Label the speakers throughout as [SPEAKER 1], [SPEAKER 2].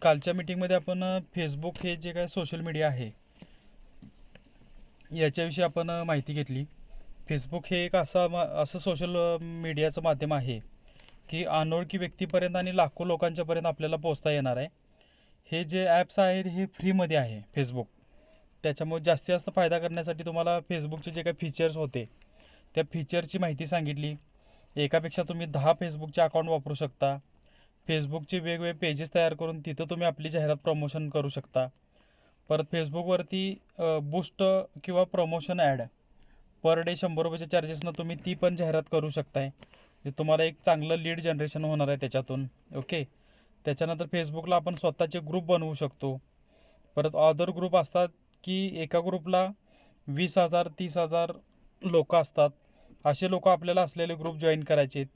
[SPEAKER 1] कालच्या मीटिंगमध्ये आपण फेसबुक हे जे काय सोशल मीडिया आहे याच्याविषयी आपण माहिती घेतली. फेसबुक हे एक असं सोशल मीडियाचं माध्यम आहे की अनोळखी व्यक्तीपर्यंत आणि लाखो लोकांच्यापर्यंत आपल्याला पोहोचता येणार आहे. हे जे ॲप्स आहेत हे फ्रीमध्ये आहे फेसबुक. त्याच्यामुळे जास्तीत जास्त फायदा करण्यासाठी तुम्हाला फेसबुकचे जे काही फीचर्स होते त्या फीचरची माहिती सांगितली. एकापेक्षा तुम्ही 10 फेसबुकचे अकाउंट वापरू शकता. फेसबुकचे वेगवेगळे पेजेस तयार करून तिथं तुम्ही आपली जाहिरात प्रमोशन करू शकता. परत फेसबुकवरती बूस्ट किंवा प्रमोशन ॲड पर डे 100 रुपयाच्या चार्जेसनं तुम्ही ती पण जाहिरात करू शकताय. जे तुम्हाला एक चांगलं लीड जनरेशन होणार आहे त्याच्यातून. ओके. त्याच्यानंतर फेसबुकला आपण स्वतःचे ग्रुप बनवू शकतो. परत अदर ग्रुप असतात की एका ग्रुपला 20,000 30,000 लोक असतात. असे लोक आपल्याला असलेले ग्रुप जॉईन करायचे आहेत.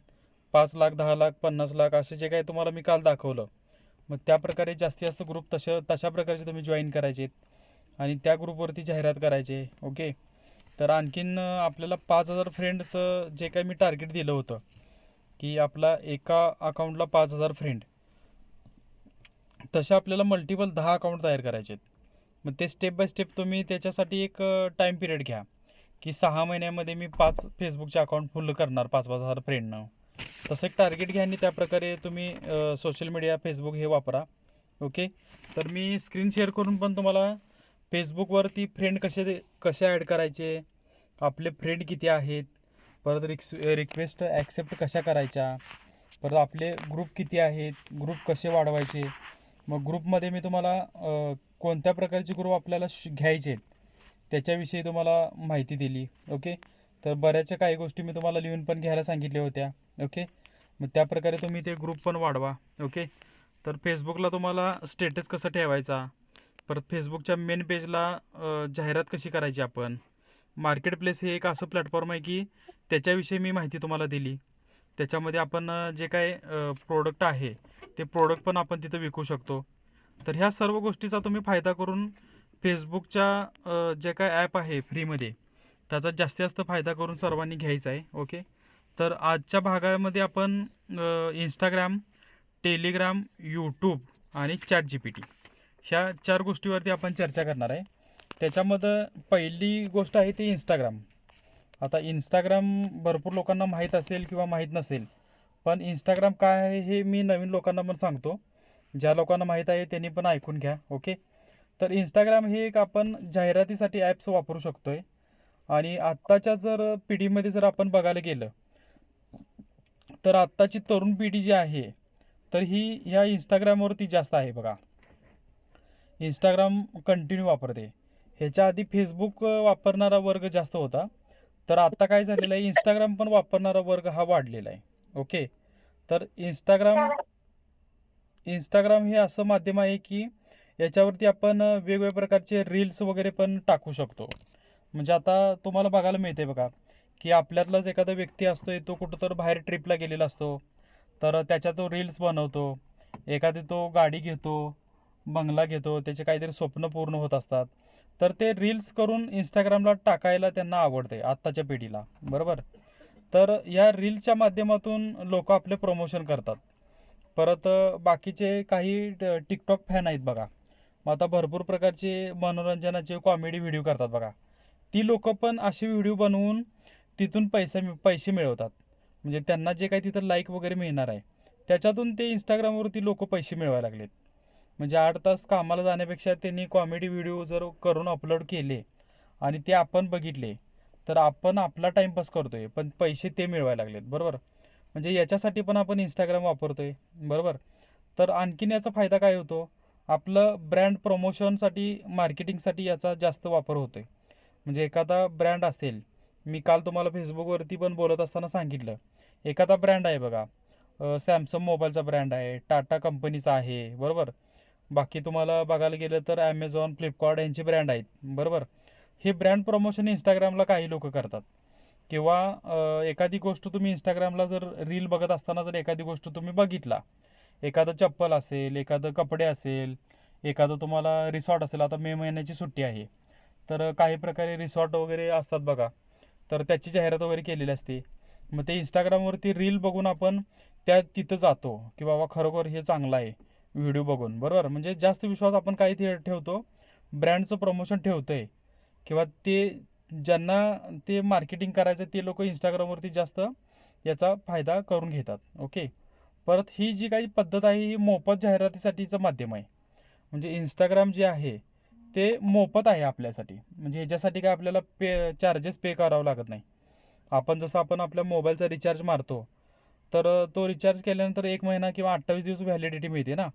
[SPEAKER 1] 5 लाख 10 लाख 50 लाख असे जे काही तुम्हाला मी काल दाखवलं. मग त्या प्रकारे जास्तीत जास्त ग्रुप तशा प्रकारचे तुम्ही जॉईन करायचे आहेत आणि त्या ग्रुपवरती जाहिरात करायचे. ओके. तर आणखीन आपल्याला 5,000 फ्रेंडचं जे काही मी टार्गेट दिलं होतं की आपला एका अकाउंटला 5,000 फ्रेंड, तसे आपल्याला मल्टिपल 10 अकाउंट तयार करायचे आहेत. मग ते स्टेप बाय स्टेप तुम्ही त्याच्यासाठी एक टाईम पिरियड घ्या की 6 महिन्यामध्ये मी 5 फेसबुकचे अकाउंट फुल करणार 5,000 फ्रेंडनं. तसं एक टार्गेट घ्या आणि त्याप्रकारे तुम्ही सोशल मीडिया फेसबुक हे वापरा. ओके. तर मी स्क्रीन शेअर करून पण तुम्हाला फेसबुकवरती फ्रेंड कसे ॲड करायचे, आपले फ्रेंड किती आहेत, परत रिक्वेस्ट ॲक्सेप्ट कशा करायच्या, परत आपले ग्रुप किती आहेत, ग्रुप कसे वाढवायचे. मग ग्रुपमध्ये मी तुम्हाला कोणत्या प्रकारचे ग्रुप आपल्याला घ्यायचे आहेत त्याच्याविषयी तुम्हाला माहिती दिली. ओके. तर बऱ्याचशा काही गोष्टी मी तुम्हाला लिहून पण घ्यायला सांगितल्या होत्या. ओके. मग त्याप्रकारे तुम्ही ते ग्रुप पण वाढवा. ओके. तर फेसबुकला तुम्हाला स्टेटस कसं ठेवायचा, परत फेसबुकच्या मेन पेजला जाहिरात कशी करायची आपण. मार्केट प्लेस हे एक असं प्लॅटफॉर्म आहे की त्याच्याविषयी मी माहिती तुम्हाला दिली. त्याच्यामध्ये आपण जे काय प्रोडक्ट आहे ते प्रोडक्ट पण आपण तिथं विकू शकतो. तर ह्या सर्व गोष्टीचा तुम्ही फायदा करून फेसबुकच्या जे काय ॲप आहे फ्रीमध्ये त्याचा जास्तीत जास्त फायदा करून सर्वांनी घ्यायचा आहे. ओके. तर आजच्या भागामध्ये आपण इंस्टाग्राम, टेलिग्राम, यूट्यूब आणि ChatGPT ह्या 4 गोष्टीवरती आपण चर्चा करणार आहे. त्याच्यामध्ये पहिली गोष्ट आहे ती इंस्टाग्राम. आता इंस्टाग्राम भरपूर लोकांना माहीत असेल किंवा माहीत नसेल, पण इंस्टाग्राम काय आहे हे मी नवीन लोकांना पण सांगतो. ज्या लोकांना माहीत आहे त्यांनी पण ऐकून घ्या. ओके. तर इंस्टाग्राम हे एक आपण जाहिरातीसाठी ॲप्स वापरू शकतो आहे. आणि आत्ताच्या जर पिढीमध्ये जर आपण बघायला गेलं तर आत्ताची तरुण पिढी जी आहे तर ही ह्या इंस्टाग्रामवरती जास्त आहे बघा. इंस्टाग्राम कंटिन्यू वापरते. ह्याच्या आधी फेसबुक वापरणारा वर्ग जास्त होता. तर आत्ता काय झालेलं आहे, इंस्टाग्राम पण वापरणारा वर्ग हा वाढलेला आहे. ओके. तर इंस्टाग्राम हे असं माध्यम आहे की याच्यावरती आपण वेगवेगळ्या प्रकारचे रील्स वगैरे पण टाकू शकतो. म्हणजे आता तुम्हाला बघायला मिळते बघा की आपल्यातलाच एखादा व्यक्ती असतोय, तो कुठं तर बाहेर ट्रिपला गेलेला असतो, तर त्याच्या तो रील्स बनवतो. एखादी तो गाडी घेतो, बंगला घेतो, त्याचे काहीतरी स्वप्न पूर्ण होत असतात. तर ते रील्स करून इंस्टाग्रामला टाकायला त्यांना आवडते आत्ताच्या पिढीला. बरोबर. तर या रील्सच्या माध्यमातून लोक आपले प्रमोशन करतात. परत बाकीचे काही टिकटॉक फॅन आहेत बघा. मग आता भरपूर प्रकारचे मनोरंजनाचे कॉमेडी व्हिडिओ करतात बघा. ती लोक पण असे व्हिडिओ बनवून तिथून पैसे मिळवतात. म्हणजे त्यांना जे काही तिथं लाईक वगैरे मिळणार आहे त्याच्यातून ते इंस्टाग्रामवरती लोक पैसे मिळवायला लागलेत. म्हणजे 8 तास कामाला जाण्यापेक्षा त्यांनी कॉमेडी व्हिडिओ जर करून अपलोड केले आणि ते आपण बघितले तर आपण आपला टाईमपास करतोय पण पैसे ते मिळवायला लागलेत. बरोबर. म्हणजे याच्यासाठी पण आपण इंस्टाग्राम वापरतोय. बरोबर. तर आणखीन याचा फायदा काय होतो, आपलं ब्रँड प्रमोशनसाठी मार्केटिंगसाठी याचा जास्त वापर होतोय. म्हणजे एखादा ब्रँड असेल, मी काल तुम्हाला फेसबुकवरती पण बोलत असताना सांगितलं, एखादा ब्रँड आहे बघा, सॅमसंग मोबाईलचा ब्रँड आहे, टाटा कंपनीचा आहे. बरोबर. बाकी तुम्हाला बघायला गेलं तर ॲमेझॉन, फ्लिपकार्ट यांचे ब्रँड आहेत. बरोबर. हे ब्रँड प्रमोशन इंस्टाग्रामला काही लोक करतात. किंवा एखादी गोष्ट तुम्ही इंस्टाग्रामला जर रील बघत असताना जर एखादी गोष्ट तुम्ही बघितला, एखादं चप्पल असेल, एखादं कपडे असेल, एखादं तुम्हाला रिसॉर्ट असेल. आता मे महिन्याची सुट्टी आहे तर काही प्रकारे रिसॉर्ट वगैरे असतात बघा, तर त्याची जाहिरात वगैरे केलेली असते. मग ते इंस्टाग्रामवरती रील बघून आपण तिथं जातो की बाबा खरोखर हे चांगलं आहे, व्हिडिओ बघून, बरोबर. म्हणजे जास्त विश्वास आपण काही ठेवतो, ब्रँडचं प्रमोशन ठेवतोय किंवा ते ज्यांना ते मार्केटिंग करायचं ते लोक इंस्टाग्रामवरती जास्त याचा फायदा करून घेतात. ओके. परत ही जी काही पद्धत आहे ही मोफत जाहिरातीसाठीचं माध्यम आहे. म्हणजे इंस्टाग्राम जे आहे ते मोफत आहे आपल्यासाठी. म्हणजे ह्याच्यासाठी काय आपल्याला चार्जेस पे करावं लागत नाही. आपण आपल्या मोबाईलचा रिचार्ज मारतो, तर तो रिचार्ज केल्यानंतर 1 महिना किंवा 28 दिवस व्हॅलिडिटी मिळते ना.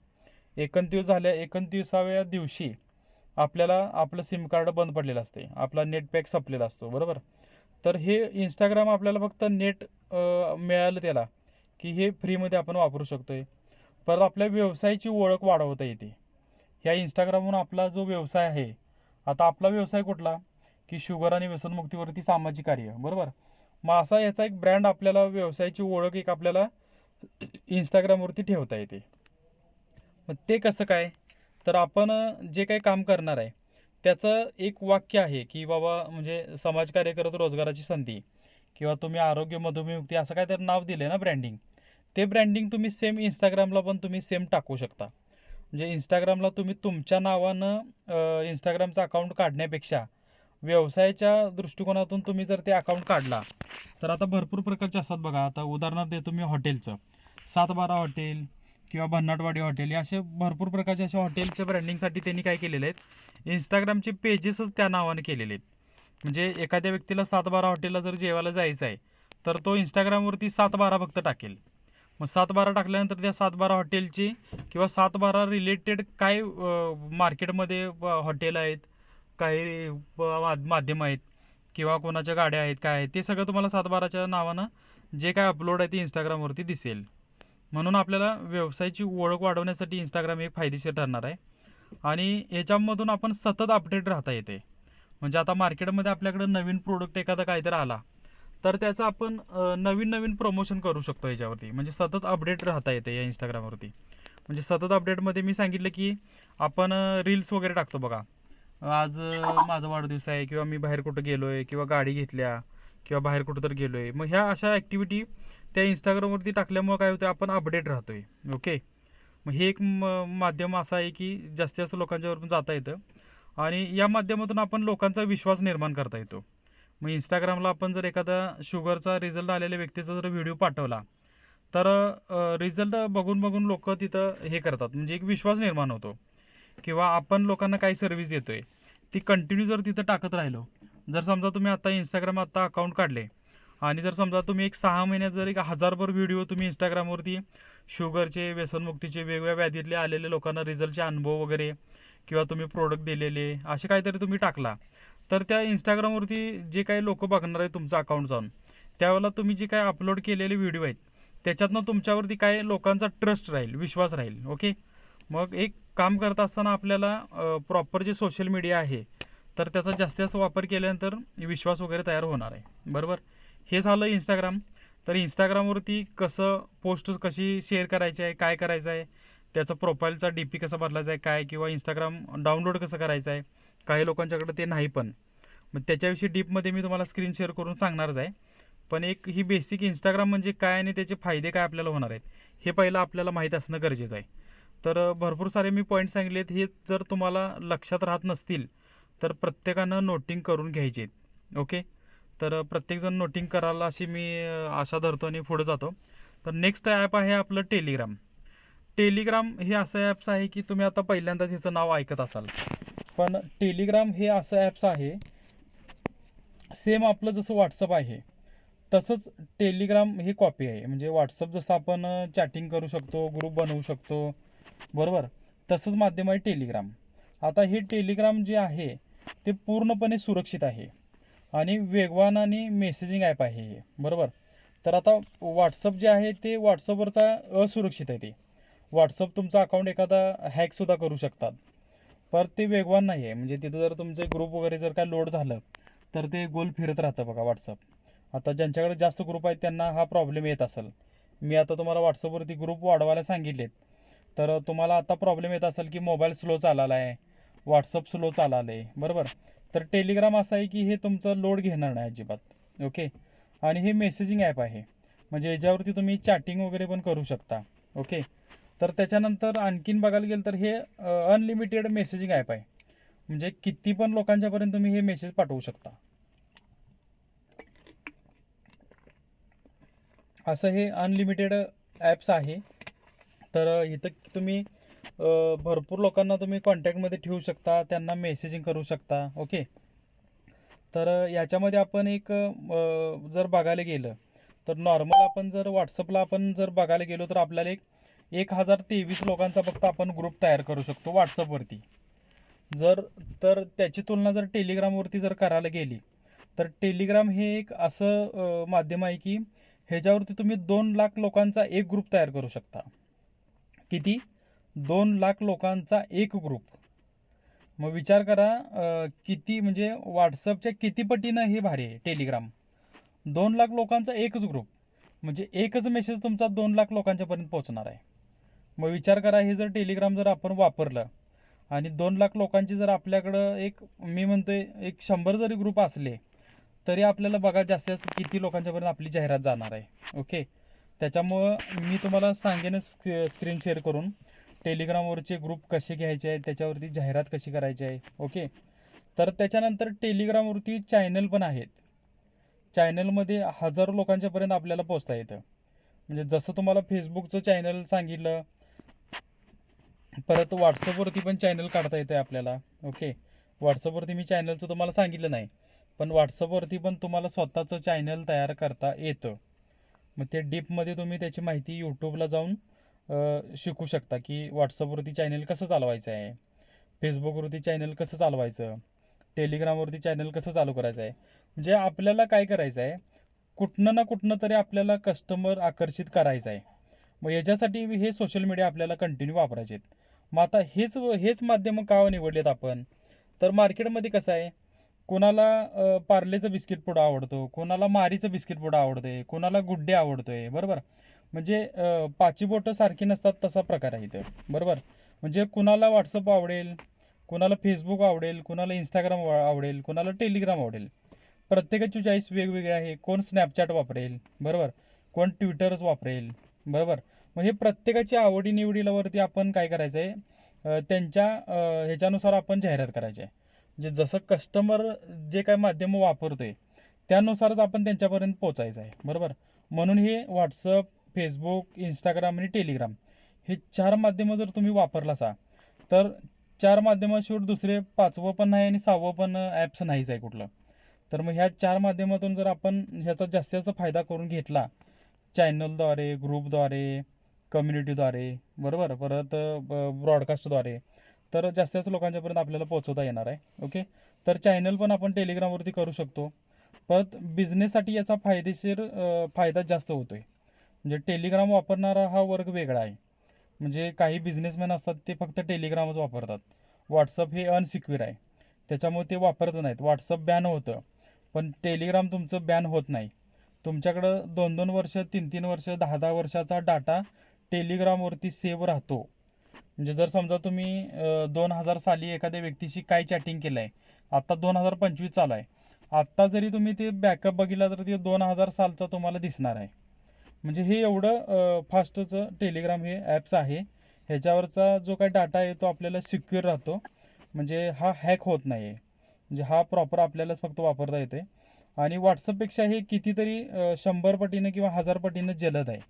[SPEAKER 1] 29व्या दिवशी आपल्याला आपलं सिम कार्ड बंद पडलेलं असते, आपला नेट पॅक संपलेला असतो, बरोबर. तर हे इंस्टाग्राम आपल्याला फक्त नेट मिळालं त्याला की हे फ्रीमध्ये आपण वापरू शकतोय. परत आपल्या व्यवसायाची ओळख वाढवता येते ह्या इंस्टाग्रामवरून. आपला जो व्यवसाय आहे, आता आपला व्यवसाय कुठला, की शुगर आणि व्यसनमुक्तीवरती सामाजिक कार्य, बरोबर. मग असा याचा एक ब्रँड आपल्याला, व्यवसायाची ओळख एक आपल्याला इंस्टाग्रामवरती ठेवता येते. मग ते कसं काय, तर आपण जे काही काम करणार आहे त्याचं एक वाक्य आहे की बाबा, म्हणजे समाजकार्य करत रोजगाराची संधी, किंवा तुम्ही आरोग्य मधुमेहमुक्ती असं काय तर नाव दिले ना ब्रँडिंग, ते ब्रँडिंग तुम्ही सेम इंस्टाग्रामला पण तुम्ही सेम टाकू शकता. म्हणजे इंस्टाग्रामला तुम्ही तुमच्या नावानं इंस्टाग्रामचं अकाउंट काढण्यापेक्षा व्यवसायाच्या दृष्टिकोनातून तुम्ही जर ते अकाउंट काढला, तर आता भरपूर प्रकारचे असतात बघा. आता उदाहरणार्थ देतो मी हॉटेलचं, 712 हॉटेल किंवा भन्नाटवाडी हॉटेल, या असे भरपूर प्रकारचे अशा हॉटेलच्या ब्रँडिंगसाठी त्यांनी काय केलेले आहेत, इंस्टाग्रामचे पेजेसच त्या नावाने केलेले आहेत. म्हणजे एखाद्या व्यक्तीला 712 हॉटेलला जर जेवायला जायचं आहे, तर तो इंस्टाग्रामवरती 712 फक्त टाकेल. मग 712 टाकल्यानंतर त्या 712 हॉटेलची किंवा 712 रिलेटेड काय मार्केटमध्ये हॉटेल आहेत, काही माध्यम आहेत, किंवा कोणाच्या गाड्या आहेत, काय आहेत, ते सगळं तुम्हाला 712च्या नावानं जे काय अपलोड आहे ते इंस्टाग्रामवरती दिसेल. म्हणून आपल्याला व्यवसायाची ओळख वाढवण्यासाठी इंस्टाग्राम एक फायदेशीर ठरणार आहे. आणि याच्यामधून आपण सतत अपडेट राहता येते. म्हणजे आता मार्केटमध्ये आपल्याकडे नवीन प्रोडक्ट एखादा काहीतरी आला, तर त्याचं आपण नवीन नवीन प्रमोशन करू शकतो याच्यावरती. म्हणजे सतत अपडेट राहता येते या इंस्टाग्रामवरती. म्हणजे सतत अपडेटमध्ये मी सांगितलं की आपण रील्स वगैरे टाकतो बघा. आज माझा वाढदिवस आहे, किंवा मी बाहेर कुठं गेलो आहे, किंवा गाडी घेतल्या, किंवा बाहेर कुठं तर गेलो आहे. मग ह्या अशा ॲक्टिव्हिटी त्या इंस्टाग्रामवरती टाकल्यामुळे काय होतं, आपण अपडेट राहतोय. ओके. मग हे एक माध्यम असं आहे की जास्तीत जास्त लोकांच्यावर जाता येतं, आणि या माध्यमातून आपण लोकांचा विश्वास निर्माण करता येतो. मग इंस्टाग्रामला आपण जर एखादा शुगरचा रिझल्ट आलेल्या व्यक्तीचा जर व्हिडिओ पाठवला, तर रिझल्ट बघून बघून लोक तिथं हे करतात, म्हणजे एक विश्वास निर्माण होतो. किंवा आपण लोकांना काही सर्व्हिस देतोय ती कंटिन्यू जर तिथं टाकत राहिलो, जर समजा तुम्ही आता इंस्टाग्राम आता अकाउंट काढले, आणि जर समजा तुम्ही एक 6 महिन्यात जर एक 1000भर व्हिडिओ तुम्ही इंस्टाग्रामवरती शुगरचे, व्यसनमुक्तीचे, वेगवेगळ्या व्याधीतले आलेले लोकांना रिझल्टचे अनुभव वगैरे, किंवा तुम्ही प्रोडक्ट दिलेले असे काहीतरी तुम्ही टाकला, तर त्या इंस्टाग्रामवरती जे काही लोक बघणार आहे तुमचं अकाउंट जाऊन, त्यावेळेला तुम्ही जे काही अपलोड केलेले व्हिडिओ आहेत त्याच्यातनं तुमच्यावरती काय लोकांचा ट्रस्ट राहील, विश्वास राहील. ओके. मग एक काम करत असताना आपल्याला प्रॉपर जे सोशल मीडिया आहे, तर त्याचा जास्तीत जास्त वापर केल्यानंतर विश्वास वगैरे तयार होणार आहे, बरोबर. हे झालं इंस्टाग्राम. तर इंस्टाग्रामवरती कसं पोस्ट कशी शेअर करायची आहे, काय करायचं आहे, त्याचं प्रोफाईलचा डी पी कसा बदलायचा आहे काय, किंवा इंस्टाग्राम डाउनलोड कसं करायचं आहे, काही लोकांच्याकडे ते नाही पण. मग त्याच्याविषयी डीपमध्ये मी तुम्हाला स्क्रीन शेअर करून सांगणारच आहे. पण एक ही बेसिक इंस्टाग्राम म्हणजे काय आणि त्याचे फायदे काय आपल्याला होणार आहेत, हे पहिलं आपल्याला माहीत असणं गरजेचं आहे. तर भरपूर सारे मी पॉईंट सांगितलेत, हे जर तुम्हाला लक्षात राहत नसतील तर प्रत्येकानं नोटिंग करून घ्यायचे आहेत. ओके. तर प्रत्येकजण नोटिंग करायला अशी मी आशा धरतो आणि पुढे जातो. तर नेक्स्ट ॲप आहे आपलं टेलिग्राम. टेलिग्राम हे असं ॲप्स आहे की तुम्ही आता पहिल्यांदाच ह्याचं नाव ऐकत असाल, पण टेलिग्राम हे असं ॲप्स आहे, सेम आपलं जसं व्हॉट्सअप आहे तसंच टेलिग्राम ही कॉपी आहे. म्हणजे व्हॉट्सअप जसं आपण चॅटिंग करू शकतो, ग्रुप बनवू शकतो, बरोबर, तसंच माध्यम आहे टेलिग्राम. आता हे टेलिग्राम जे आहे ते पूर्णपणे सुरक्षित आहे आणि वेगवान आणि मेसेजिंग ॲप आहे हे, बरोबर. तर आता व्हॉट्सअप जे आहे ते व्हॉट्सअपवरचा असुरक्षित आहे. ते व्हॉट्सअप तुमचा अकाउंट एखादा हॅकसुद्धा करू शकतात, पर ते वेगवान नाही आहे. म्हणजे तिथं जर तुमचे ग्रुप वगैरे जर काय लोड झालं तर ते गोल फिरत राहतं बघा व्हॉट्सअप. आता ज्यांच्याकडे जास्त ग्रुप आहेत त्यांना हा प्रॉब्लेम येत असेल. मी आता तुम्हाला व्हॉट्सअपवरती ग्रुप वाढवायला सांगितलेत, तर तुम्हाला आता प्रॉब्लेम येत असेल की मोबाईल स्लो चालला आहे, व्हॉट्सअप स्लो चाललं आहे, बरोबर. तर टेलिग्राम असं आहे की हे तुमचं लोड घेणार नाही अजिबात. ओके. आणि हे मेसेजिंग ॲप आहे, म्हणजे याच्यावरती तुम्ही चॅटिंग वगैरे पण करू शकता. ओके. तर त्याच्यानंतर आणखीन बघायला गेलं तर हे अनलिमिटेड मेसेजिंग ॲप आहे. म्हणजे किती पण लोकांच्यापर्यंत तुम्ही हे मेसेज पाठवू शकता. असं हे अनलिमिटेड ॲप्स आहे. तर इथं तुम्ही भरपूर लोकांना तुम्ही कॉन्टॅक्टमध्ये ठेवू शकता, त्यांना मेसेजिंग करू शकता. ओके. तर याच्यामध्ये आपण एक जर बघायला गेलं तर नॉर्मल आपण जर व्हॉट्सअपला आपण जर बघायला गेलो तर आपल्याला 1023 लोकांचा फक्त आपण ग्रुप तयार करू शकतो व्हॉट्सअपवरती. तर त्याची तुलना जर टेलिग्रामवरती जर करायला गेली तर टेलिग्राम हे एक असं माध्यम आहे की ह्याच्यावरती तुम्ही 2 लाख लोकांचा एक ग्रुप तयार करू शकता. किती? 2 लाख लोकांचा एक ग्रुप. मग विचार करा किती म्हणजे व्हॉट्सअपच्या किती पटीनं हे भारी आहे टेलिग्राम. 2 लाख लोकांचा एकच ग्रुप म्हणजे एकच मेसेज तुमचा 2 लाख लोकांच्यापर्यंत पोहोचणार आहे. मग विचार करा हे जर टेलिग्राम जर आपण वापरलं आणि 2 लाख लोकांची जर आपल्याकडं मी म्हणतोय 100 जरी ग्रुप असले तरी आपल्याला बघा जास्तीत जास्त किती लोकांच्यापर्यंत आपली जाहिरात जाणार आहे. ओके. त्याच्यामुळं मी तुम्हाला सांगेन स्क्रीन शेअर करून टेलिग्रामवरचे ग्रुप कसे घ्यायचे आहेत, त्याच्यावरती जाहिरात कशी करायची आहे. ओके. तर त्याच्यानंतर टेलिग्रामवरती चॅनल पण आहेत. चॅनलमध्ये हजारो लोकांच्यापर्यंत आपल्याला पोचता येतं. म्हणजे जसं तुम्हाला फेसबुकचं चॅनल सांगितलं, परत व्हॉट्सअपवरती पण चॅनल काढता येतं आहे आपल्याला. ओके. व्हॉट्सअपवरती मी चॅनलचं तुम्हाला सांगितलं नाही, पण व्हॉट्सअपवरती पण तुम्हाला स्वतःचं चॅनल तयार करता येतं. मग ते डीपमध्ये तुम्ही त्याची माहिती यूट्यूबला जाऊन शिकू शकता की व्हॉट्सअपवरती चॅनल कसं चालवायचं आहे, फेसबुकवरती चॅनल कसं चालवायचं, टेलिग्रामवरती चॅनल कसं चालू करायचं आहे. म्हणजे आपल्याला काय करायचं आहे, कुठनं ना कुठनं तरी आपल्याला कस्टमर आकर्षित करायचं आहे. मग याच्यासाठी हे सोशल मीडिया आपल्याला कंटिन्यू वापरायचे आहेत. मग आता हेच माध्यमं का निवडलेत आपण, तर मार्केटमध्ये कसं आहे, कोणाला पार्लेचं बिस्किट पुडा आवडतो, कोणाला मारीचं बिस्किट पुडा आवडते, कोणाला गुड्डे आवडतोय. बरोबर. म्हणजे पाची बोटं सारखी नसतात तसा प्रकार आहे इथं. बरोबर. म्हणजे कुणाला व्हॉट्सअप आवडेल, कुणाला फेसबुक आवडेल, कुणाला इंस्टाग्राम आवडेल, कुणाला टेलिग्राम आवडेल. प्रत्येकाची चॉईस वेगवेगळी आहे. कोण स्नॅपचॅट वापरेल. बरोबर. कोण ट्विटर्स वापरेल. बरोबर. मग हे प्रत्येकाची आवडीनिवडीवरती आपण काय करायचं आहे, त्यांच्या ह्याच्यानुसार आपण जाहिरात करायची आहे. म्हणजे जसं कस्टमर जे काय माध्यम वापरतोय त्यानुसारच आपण त्यांच्यापर्यंत पोचायचं आहे. बरोबर. म्हणून हे व्हॉट्सअप, फेसबुक, इंस्टाग्राम आणि टेलिग्राम हे 4 माध्यमं जर तुम्ही वापरलासा तर 4 माध्यमाशिवाय दुसरे 5वं पण नाही आणि 6वं पण ॲप्स नाहीच आहे कुठलं. तर मग ह्या 4 माध्यमातून जर आपण ह्याचा जास्तीत जास्त फायदा करून घेतला, चॅनलद्वारे, ग्रुपद्वारे, कम्युनिटीद्वारे, बरोबर, परत ब्रॉडकास्टद्वारे, तर जास्तीत जास्त लोकांच्यापर्यंत आपल्याला पोहोचवता येणार आहे. ओके. तर चॅनल पण आपण टेलिग्रामवरती करू शकतो. परत बिझनेससाठी याचा फायदा जास्त होतो आहे. म्हणजे टेलिग्राम वापरणारा हा वर्ग वेगळा आहे. म्हणजे काही बिझनेसमॅन असतात ते फक्त टेलिग्रामच वापरतात. व्हॉट्सअप हे अनसिक्युअर आहे, त्याच्यामुळे ते वापरत नाहीत. व्हॉट्सअप बॅन होतं, पण टेलिग्राम तुमचं बॅन होत नाही. तुमच्याकडं 2-2 वर्ष, 3-3 वर्ष, 10-10 वर्षाचा डाटा टेलिग्रामवरती सेव्ह राहतो. म्हणजे जर समजा तुम्ही 2000 साली एखाद्या व्यक्तीशी काय चॅटिंग केलं आहे, आत्ता 2025 चालू आहे, आत्ता जरी तुम्ही ते बॅकअप बघितला तर ते 2000 सालचा तुम्हाला दिसणार आहे. म्हणजे हे एवढं फास्टचं टेलिग्राम हे ॲप्स आहे. ह्याच्यावरचा जो काही डाटा आहे तो आपल्याला सिक्युअर राहतो. म्हणजे हा हॅक होत नाही आहे. म्हणजे हा प्रॉपर आपल्यालाच फक्त वापरता येते. आणि व्हॉट्सअपपेक्षा हे कितीतरी 100 पटीनं किंवा 1000 पटीनं जलद आहे.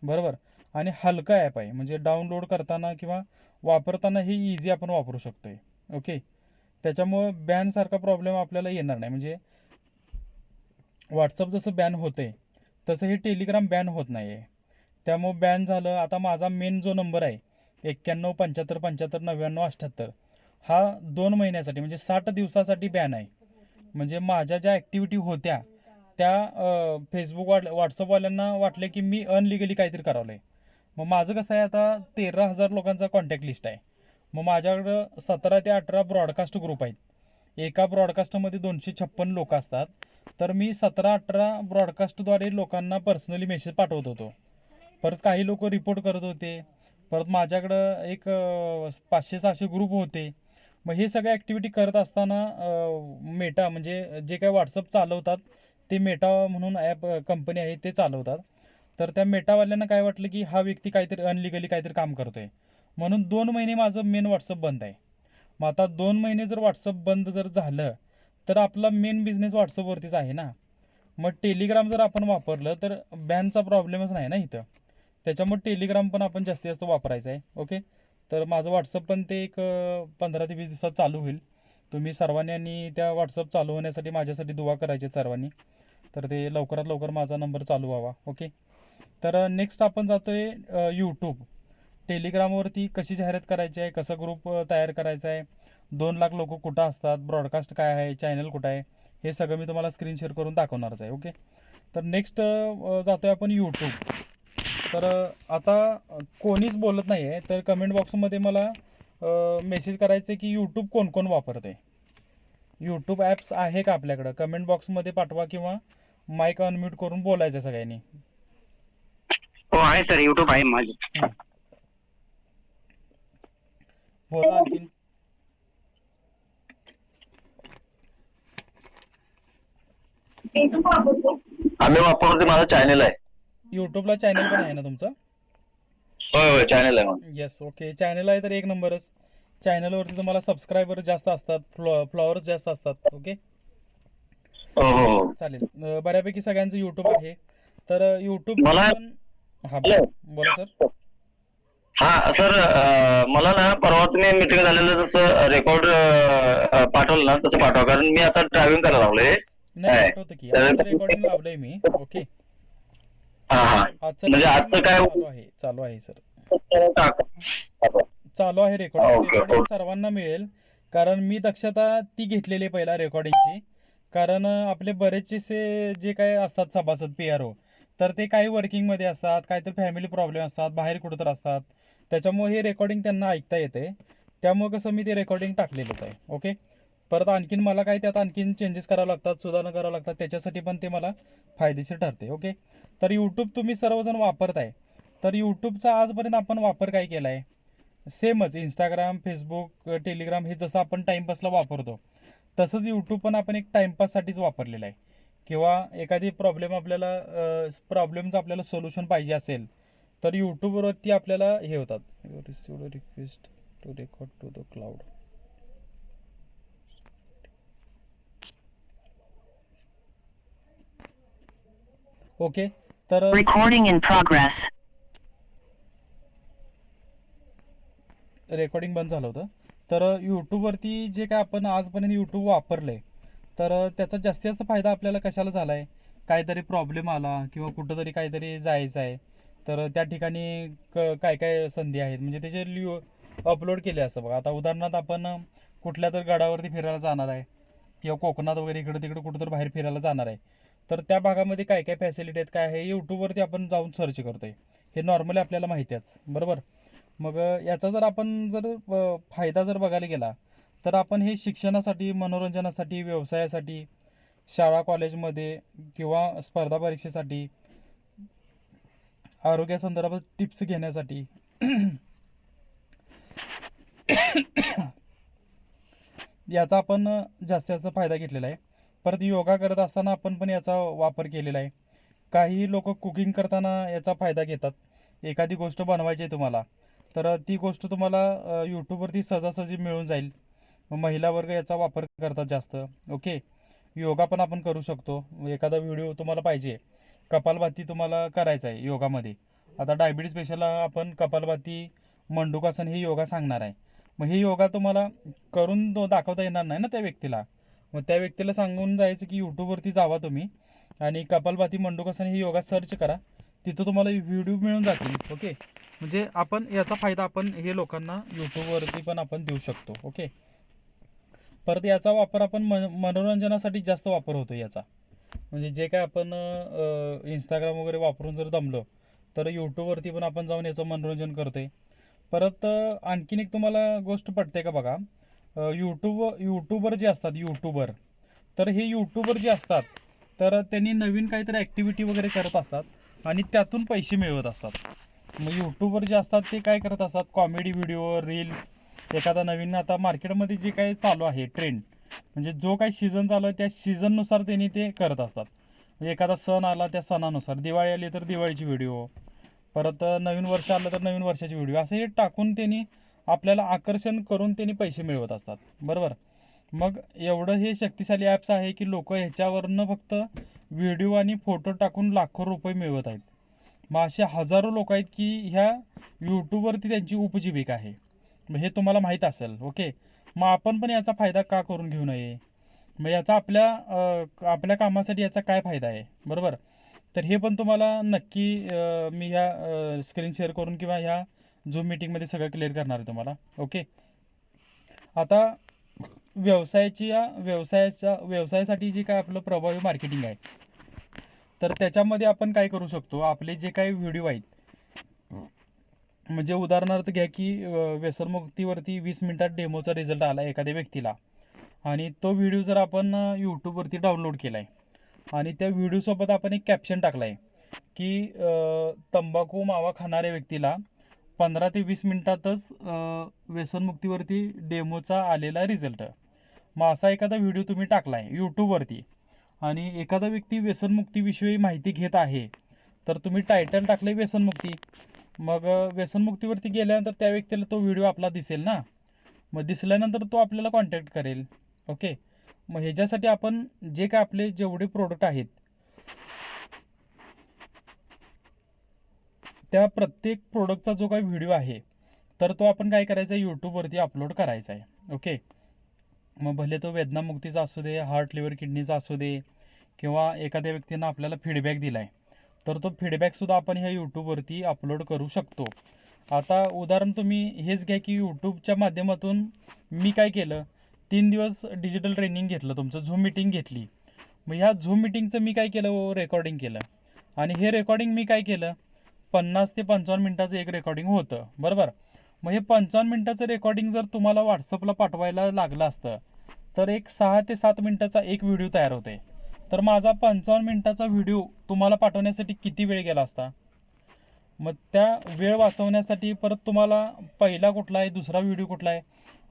[SPEAKER 1] बरोबर. आणि हलका ॲप आहे. म्हणजे डाउनलोड करताना किंवा वापरताना हे इझी आपण वापरू शकतो आहे. ओके. त्याच्यामुळं बॅनसारखा प्रॉब्लेम आपल्याला येणार नाही. म्हणजे व्हॉट्सअप जसं बॅन होतं आहे तसं हे टेलिग्राम बॅन होत नाही आहे. त्यामुळं बॅन झालं. आता माझा मेन जो नंबर आहे 91 75 75 99 78 हा 2 महिन्यासाठी म्हणजे 60 दिवसासाठी बॅन आहे. म्हणजे माझ्या ज्या ॲक्टिव्हिटी होत्या त्या फेसबुक व्हॉट्सअपवाल्यांना वाटले की मी अनलिगली काहीतरी करावलं आहे. मग माझं कसं आहे, आता 13,000 लोकांचा कॉन्टॅक्ट लिस्ट आहे. मग माझ्याकडं 17 ते 18 ब्रॉडकास्ट ग्रुप आहेत. एका ब्रॉडकास्टमध्ये 256 लोक असतात. तर मी 17-18 ब्रॉडकास्टद्वारे लोकांना पर्सनली मेसेज पाठवत होतो. परत काही लोक रिपोर्ट करत होते. परत माझ्याकडं 500-600 ग्रुप होते. मग हे सगळ्या ॲक्टिव्हिटी करत असताना मेटा म्हणजे जे काही व्हॉट्सअप चालवतात ते मेटा म्हणून ॲप कंपनी आहे ते चालवतात. तर त्या मेटावाल्यांना काय वाटलं की हा व्यक्ती काहीतरी अनलिगली काहीतरी काम करतोय, म्हणून 2 महिने माझं मेन व्हॉट्सअप बंद आहे. मग आता 2 महिने जर व्हॉट्सअप बंद जर झालं तर आपला मेन बिझनेस व्हॉट्सअपवरतीच आहे ना. मग टेलिग्राम जर आपण वापरलं तर बॅनचा प्रॉब्लेमच नाही ना इथं. त्याच्यामुळे टेलिग्राम पण आपण जास्तीत जास्त वापरायचं आहे. ओके, तर माझं व्हॉट्सअप पण ते एक 15 ते 20 दिवसात चालू होईल. तुम्ही सर्वांनी आणि त्या व्हॉट्सअप चालू होण्यासाठी माझ्यासाठी दुवा करायचे सर्वांनी. तर ते लवकरात लवकर माझा नंबर चालू व्हावा. ओके, तर नेक्स्ट आपण जातो आहे यूट्यूब. टेलिग्रामवरती कशी जाहिरात करायची आहे, कसं ग्रुप तयार करायचा आहे, 2 लाख लोक कुठं असतात, ब्रॉडकास्ट काय आहे, चॅनल कुठं आहे, हे सगळं मी तुम्हाला स्क्रीन शेअर करून दाखवणारच आहे. ओके, तर नेक्स्ट जातो आहे आपण यूट्यूब. तर आता कोणीच बोलत नाही आहे, तर कमेंट बॉक्समध्ये मला मेसेज करायचं आहे की यूट्यूब कोण कोण वापरते, यूट्यूब ॲप्स आहे का आपल्याकडं, कमेंट बॉक्समध्ये पाठवा किंवा माईक अनम्यूट करून बोलायचं सगळ्यांनी.
[SPEAKER 2] हो आहे सर, युट्यूब आहे माझे.
[SPEAKER 1] बोला आणखीन.
[SPEAKER 3] आम्ही वापरतो, माझा चॅनल आहे.
[SPEAKER 1] यूट्यूबला चॅनल पण आहे ना तुमचं?
[SPEAKER 3] होय होय, चॅनल आहे माझं.
[SPEAKER 1] येस, ओके, चॅनल आहे तर एक नंबरच. चॅनलवरती तुम्हाला सबस्क्रायबर जास्त असतात, फ्लॉवर्स जास्त असतात. ओके,
[SPEAKER 3] हो हो हो.
[SPEAKER 1] चालेल. बऱ्यापैकी सगळ्यांचं यूट्यूब आहे. तर यूट्यूब
[SPEAKER 3] मला-
[SPEAKER 1] पण हां बोला सर.
[SPEAKER 3] हा सर, मला ना परवा तुम्ही मीटिंग झालेलं जसं रेकॉर्ड पाठवलं ना तसं पाठवा, कारण मी आता ड्रायव्हिंग करायला लागलोय.
[SPEAKER 1] नाही,
[SPEAKER 3] आहे.
[SPEAKER 1] आठवतं की आजचं रेकॉर्डिंग लावलंय मी. ओके,
[SPEAKER 3] हा हा,
[SPEAKER 1] आजचं
[SPEAKER 3] म्हणजे आजचं काय
[SPEAKER 1] चालू आहे सर,
[SPEAKER 3] टाका.
[SPEAKER 1] चालू आहे रेकॉर्डिंग.
[SPEAKER 3] Okay,
[SPEAKER 1] recording
[SPEAKER 3] okay.
[SPEAKER 1] सर्वांना मिळेल, कारण मी दक्षता ती घेतलेली पहिला रेकॉर्डिंगची. कारण आपले बरेचसे जे काय असतात सभासद PRO, तर ते काही वर्किंगमध्ये असतात, काहीतरी फॅमिली प्रॉब्लेम असतात, बाहेर कुठं तर असतात, त्याच्यामुळे हे रेकॉर्डिंग त्यांना ऐकता येते. त्यामुळे कसं मी ते रेकॉर्डिंग टाकलेलंच आहे. ओके, परत आणखीन मला काय त्यात आणखीन चेंजेस करावं लागतात, सुधारणा करावं लागतात, त्याच्यासाठी पण ते मला फायदेशीर ठरते. ओके, तर यूट्यूब तुम्ही सर्वजण वापरताय, तर यूट्यूबचा आजपर्यंत आपण वापर काय केला आहे, सेमच इंस्टाग्राम, फेसबुक, टेलिग्राम हे जसं आपण टाईमपासला वापरतो तसंच यूट्यूब पण आपण एक टाईमपाससाठीच वापरलेलं आहे. किंवा एखादी प्रॉब्लेमचं आपल्याला सोल्युशन पाहिजे असेल तर यूट्यूबवरती आपल्याला हे होतात, received request to record to the cloud. Okay, तर
[SPEAKER 4] Recording in progress.
[SPEAKER 1] रेकॉर्डिंग बंद झालं होतं. तर यूट्यूबवरती जे काय आपण आजपर्यंत यूट्यूब वापरलं आहे, तर त्याचा जास्तीत जास्त फायदा आपल्याला कशाला झाला आहे, काहीतरी प्रॉब्लेम आला किंवा कुठंतरी काहीतरी जायचं आहे, तर त्या ठिकाणी काय काय संधी आहेत म्हणजे त्याचे अपलोड केले असतं. बघा आता उदाहरणार्थ आपण कुठल्या तर गडावरती फिरायला जाणार आहे किंवा कोकणात वगैरे इकडं तिकडं कुठं तर बाहेर फिरायला जाणार आहे, तर त्या भागामध्ये काय काय फॅसिलिटी आहेत, काय आहे, यूट्यूबवरती आपण जाऊन सर्च करतोय. हे नॉर्मली आपल्याला माहिती आहेच, बरोबर. मग याचा जर आपण फायदा जर बघायला गेला तर आपण हे शिक्षणासाठी, मनोरंजनासाठी, व्यवसायासाठी, शाळा कॉलेजमध्ये किंवा स्पर्धा परीक्षेसाठी, आरोग्यासंदर्भात टिप्स घेण्यासाठी याचा आपण जास्तीत जास्त फायदा घेतलेला आहे. परत योगा करत असताना आपण पण याचा वापर केलेला आहे. काही लोक कुकिंग करताना याचा फायदा घेतात. एखादी गोष्ट बनवायची आहे तुम्हाला, तर ती गोष्ट तुम्हाला यूट्यूबवरती सहजासहजी मिळून जाईल. महिला वर्ग याचा वापर करतात जास्त. ओके, योगा पण आपण करू शकतो. एखादा व्हिडिओ तुम्हाला पाहिजे, कपालभाती तुम्हाला करायचा आहे योगामध्ये, आता डायबिटीज पेशंटला आपण कपालभाती, मंडूकासन हे योगा सांगणार आहे. मग हे योगा तुम्हाला करून दाखवता येणार नाही ना त्या व्यक्तीला. मग त्या व्यक्तीला सांगून जायचं की यूट्यूबवरती जावा तुम्ही आणि कपालभाती, मंडूकासन हे योगा सर्च करा, तिथं तुम्हाला व्हिडिओ मिळून जातील. ओके, म्हणजे आपण याचा फायदा आपण हे लोकांना यूट्यूबवरती पण आपण देऊ शकतो. ओके, परत याचा वापर आपण मनोरंजनासाठी जास्त वापर होतो याचा. म्हणजे जे काय आपण इंस्टाग्राम वगैरे वापरून जर दमलो तर यूट्यूबवरती पण आपण जाऊन याचं मनोरंजन करतोय. परत आणखीन एक तुम्हाला गोष्ट पटते का बघा, यूट्यूबर जे असतात, तर हे यूट्यूबर जे असतात तर त्यांनी नवीन काहीतरी ॲक्टिव्हिटी वगैरे करत असतात आणि त्यातून पैसे मिळवत असतात. मग यूट्यूबर जे असतात ते काय करत असतात, कॉमेडी व्हिडिओ, रील्स, एखादा नवीन आता मार्केटमध्ये जे काही चालू आहे ट्रेंड, म्हणजे जो काही सीझन चालू आहे त्या सीझननुसार त्यांनी ते करत असतात. एखादा सण आला त्या सणानुसार, दिवाळी आली तर दिवाळीची व्हिडिओ, परत नवीन वर्ष आलं तर नवीन वर्षाची व्हिडिओ, असं हे टाकून त्यांनी आपल्याला आकर्षण करून त्यांनी पैसे मिळवत असतात, बरोबर. मग एवढं हे शक्तिशाली ॲप्स आहे की लोक ह्याच्यावरनं फक्त व्हिडिओ आणि फोटो टाकून लाखो रुपये मिळवत आहेत. मग असे हजारो लोक आहेत की ह्या यूट्यूबवरती त्यांची उपजीविका आहे. मग हे तुम्हाला माहीत असेल. ओके, मग आपण पण याचा फायदा का करून घेऊ नये? मग याचा आपल्या कामासाठी याचा काय फायदा आहे, बरोबर. तर हे पण तुम्हाला नक्की मी ह्या स्क्रीन शेअर करून किंवा ह्या झूम मीटिंगमध्ये सगळं क्लिअर करणार आहे तुम्हाला. ओके, आता व्यवसायासाठी जे काय आपलं प्रभावी मार्केटिंग आहे, तर त्याच्यामध्ये आपण काय करू शकतो. आपले जे काही व्हिडिओ आहेत, म्हणजे उदाहरणार्थ घ्या की व्यसनमुक्तीवरती 20 मिनिटात डेमोचा रिझल्ट आला एखाद्या व्यक्तीला, आणि तो व्हिडिओ जर आपण यूट्यूबवरती डाउनलोड केला आहे आणि त्या व्हिडिओसोबत आपण एक कॅप्शन टाकला आहे की तंबाखू मावा खाणाऱ्या व्यक्तीला 15 ते 20 मिनिटातच व्यसनमुक्तीवरती डेमोचा आलेला रिझल्ट. मग असा एखादा व्हिडिओ तुम्ही टाकला आहे यूट्यूबवरती आणि एखादा व्यक्ती व्यसनमुक्तीविषयी माहिती घेत आहे, तर तुम्ही टायटल टाकले व्यसनमुक्ती. मग व्यसनमुक्तीवरती गेल्यानंतर त्या व्यक्तीला तो व्हिडिओ आपला दिसेल ना. मग दिसल्यानंतर तो आपल्याला कॉन्टॅक्ट करेल. ओके, मग ह्याच्यासाठी आपण जे काय आपले जेवढे प्रोडक्ट आहेत त्या प्रत्येक प्रोडक्टचा जो काही व्हिडिओ आहे, तर तो आपण काय करायचा आहे, यूट्यूबवरती अपलोड करायचा आहे. ओके, मग भले तो वेदनामुक्तीचा असू दे, हार्ट लिव्हर किडनीचा असू दे, किंवा एखाद्या व्यक्तीनं आपल्याला फीडबॅक दिला आहे, तर तो फीडबॅकसुद्धा आपण ह्या यूट्यूबवरती अपलोड करू शकतो. आता उदाहरण तुम्ही हेच घ्या की यूट्यूबच्या माध्यमातून मी काय केलं, 3 दिवस डिजिटल ट्रेनिंग घेतलं, तुमचं झूम मीटिंग घेतली. मग ह्या झूम मीटिंगचं मी काय केलं, रेकॉर्डिंग केलं, आणि हे रेकॉर्डिंग मी काय केलं, 50 ते 55 मिनटाचं एक रेकॉर्डिंग होतं, बरोबर. मग हे 55 मिनटाचं रेकॉर्डिंग जर तुम्हाला व्हॉट्सअपला पाठवायला लागलं असतं, तर एक 6 ते 7 मिनटाचा एक व्हिडिओ तयार होते. तर माझा 55 मिनटाचा व्हिडिओ तुम्हाला पाठवण्यासाठी किती वेळ गेला असता. मग त्या वेळ वाचवण्यासाठी परत तुम्हाला पहिला कुठला आहे, दुसरा व्हिडिओ कुठला आहे.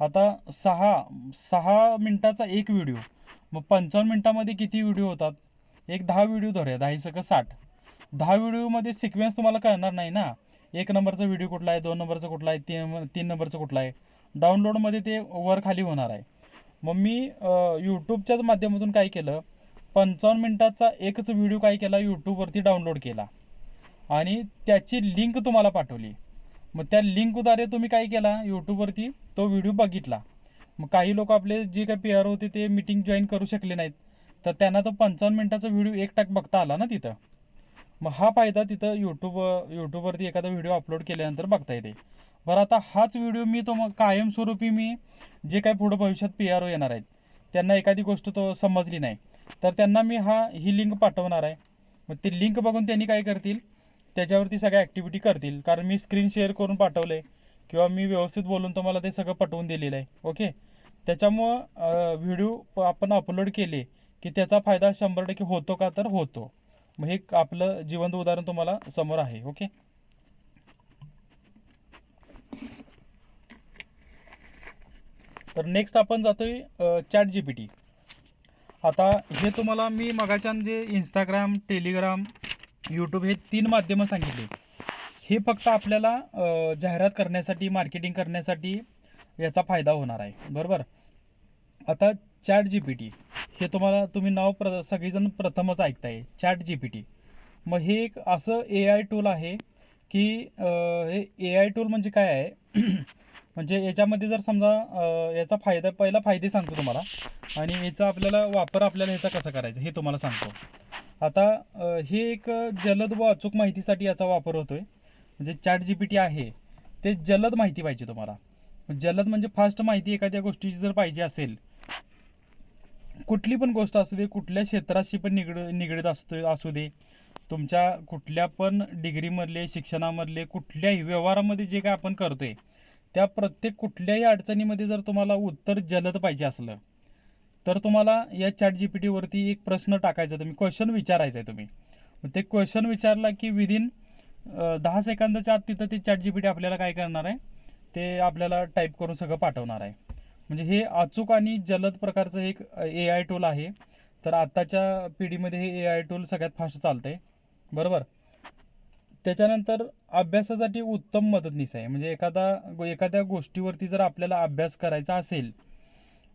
[SPEAKER 1] आता 6 मिनटाचा एक व्हिडिओ, मग 55 मिनटामध्ये किती व्हिडिओ होतात, एक 10 व्हिडिओ धरूया, 10 60. 10 व्हिडिओमध्ये सिक्वेन्स तुम्हाला कळणार नाही ना. 1 नंबरचा व्हिडिओ कुठला आहे, 2 नंबरचा कुठला आहे, 3 नंबरचं कुठला आहे. डाउनलोडमध्ये ते वर खाली होणार आहे. मग मी यूट्यूबच्याच माध्यमातून काय केलं, 55 मिनटाचा एकच व्हिडिओ काय केला, यूट्यूबवरती डाउनलोड केला आणि त्याची लिंक तुम्हाला पाठवली. मग त्या लिंकद्वारे तुम्ही काय केला, यूट्यूबवरती तो व्हिडिओ बघितला. मग काही लोक आपले जे काही PR होते ते मीटिंग जॉईन करू शकले नाहीत, तर त्यांना तो 55 मिनटाचा व्हिडिओ एक टाक बघता आला ना तिथं. मग हा फायदा तिथं यूट्यूबवरती एखादा व्हिडिओ अपलोड केल्यानंतर बघता येते. बरं, आता हाच व्हिडिओ मी तो मग कायमस्वरूपी मी जे काही पुढं भविष्यात PRO येणार आहेत त्यांना एखादी गोष्ट तो समजली नाही, तर त्यांना मी ही लिंक पाठवणार आहे. मग ती लिंक बघून त्यांनी काय करतील, त्याच्यावरती सगळ्या ॲक्टिव्हिटी करतील, कारण मी स्क्रीन शेअर करून पाठवलं आहे किंवा मी व्यवस्थित बोलून तुम्हाला ते सगळं पटवून दिलेलं आहे. ओके, त्याच्यामुळं व्हिडिओ आपण अपलोड केले की त्याचा फायदा 100% होतो का, तर होतो. मग हे आपलं जिवंत उदाहरण तुम्हाला समोर आहे. ओके, तर नेक्स्ट आपण जातोय ChatGPT. आता हे तुम्हाला मी मगाच्यान जे इंस्टाग्राम, टेलिग्राम, यूट्यूब हे 3 माध्यमं सांगितले, हे फक्त आपल्याला जाहिरात करण्यासाठी, मार्केटिंग करण्यासाठी याचा फायदा होणार आहे, बरोबर. आता ChatGPT हे तुम्ही नाव सगळेजण प्रथमच ऐकताय, ChatGPT. मग हे एक असं AI टूल आहे की हे AI टूल म्हणजे काय आहे म्हणजे याच्यामध्ये जर समजा याचा पहिला फायदे सांगतो तुम्हाला, आणि याचा वापर ह्याचा कसा करायचा हे तुम्हाला सांगतो. आता हे एक जलद व अचूक माहितीसाठी याचा वापर होतोय. म्हणजे ChatGPT आहे ते जलद माहिती पाहिजे तुम्हाला. जलद म्हणजे फास्ट माहिती एखाद्या गोष्टीची जर पाहिजे असेल, कुठली पण गोष्ट असू दे, कुठल्या क्षेत्राशी पण निगडीत असू दे, तुमच्या कुठल्या पण डिग्रीमधले, शिक्षणामधले, कुठल्याही व्यवहारामध्ये जे काय आपण करतोय त्या प्रत्येक कुठल्याही अडचणीमध्ये जर तुम्हाला उत्तर जलद पाहिजे असलं, तर तुम्हाला या ChatGPTवरती एक प्रश्न टाकायचा, तुम्ही क्वेश्चन विचारायचा आहे. तुम्ही ते क्वेश्चन विचारला की विदिन 10 सेकंदाच्या आत तिथं ते ChatGPT आपल्याला काय करणार आहे, ते आपल्याला टाईप करून सगळं पाठवणार आहे. म्हणजे हे अचूक आणि जलद प्रकारचं एक AI टूल आहे. तर आत्ताच्या पिढीमध्ये हे ए आय टूल सगळ्यात फास्ट चालतं आहे, बरोबर. त्याच्यानंतर अभ्यासासाठी उत्तम मदतनीस आहे. म्हणजे एखाद्या गोष्टीवरती जर आपल्याला अभ्यास करायचा असेल,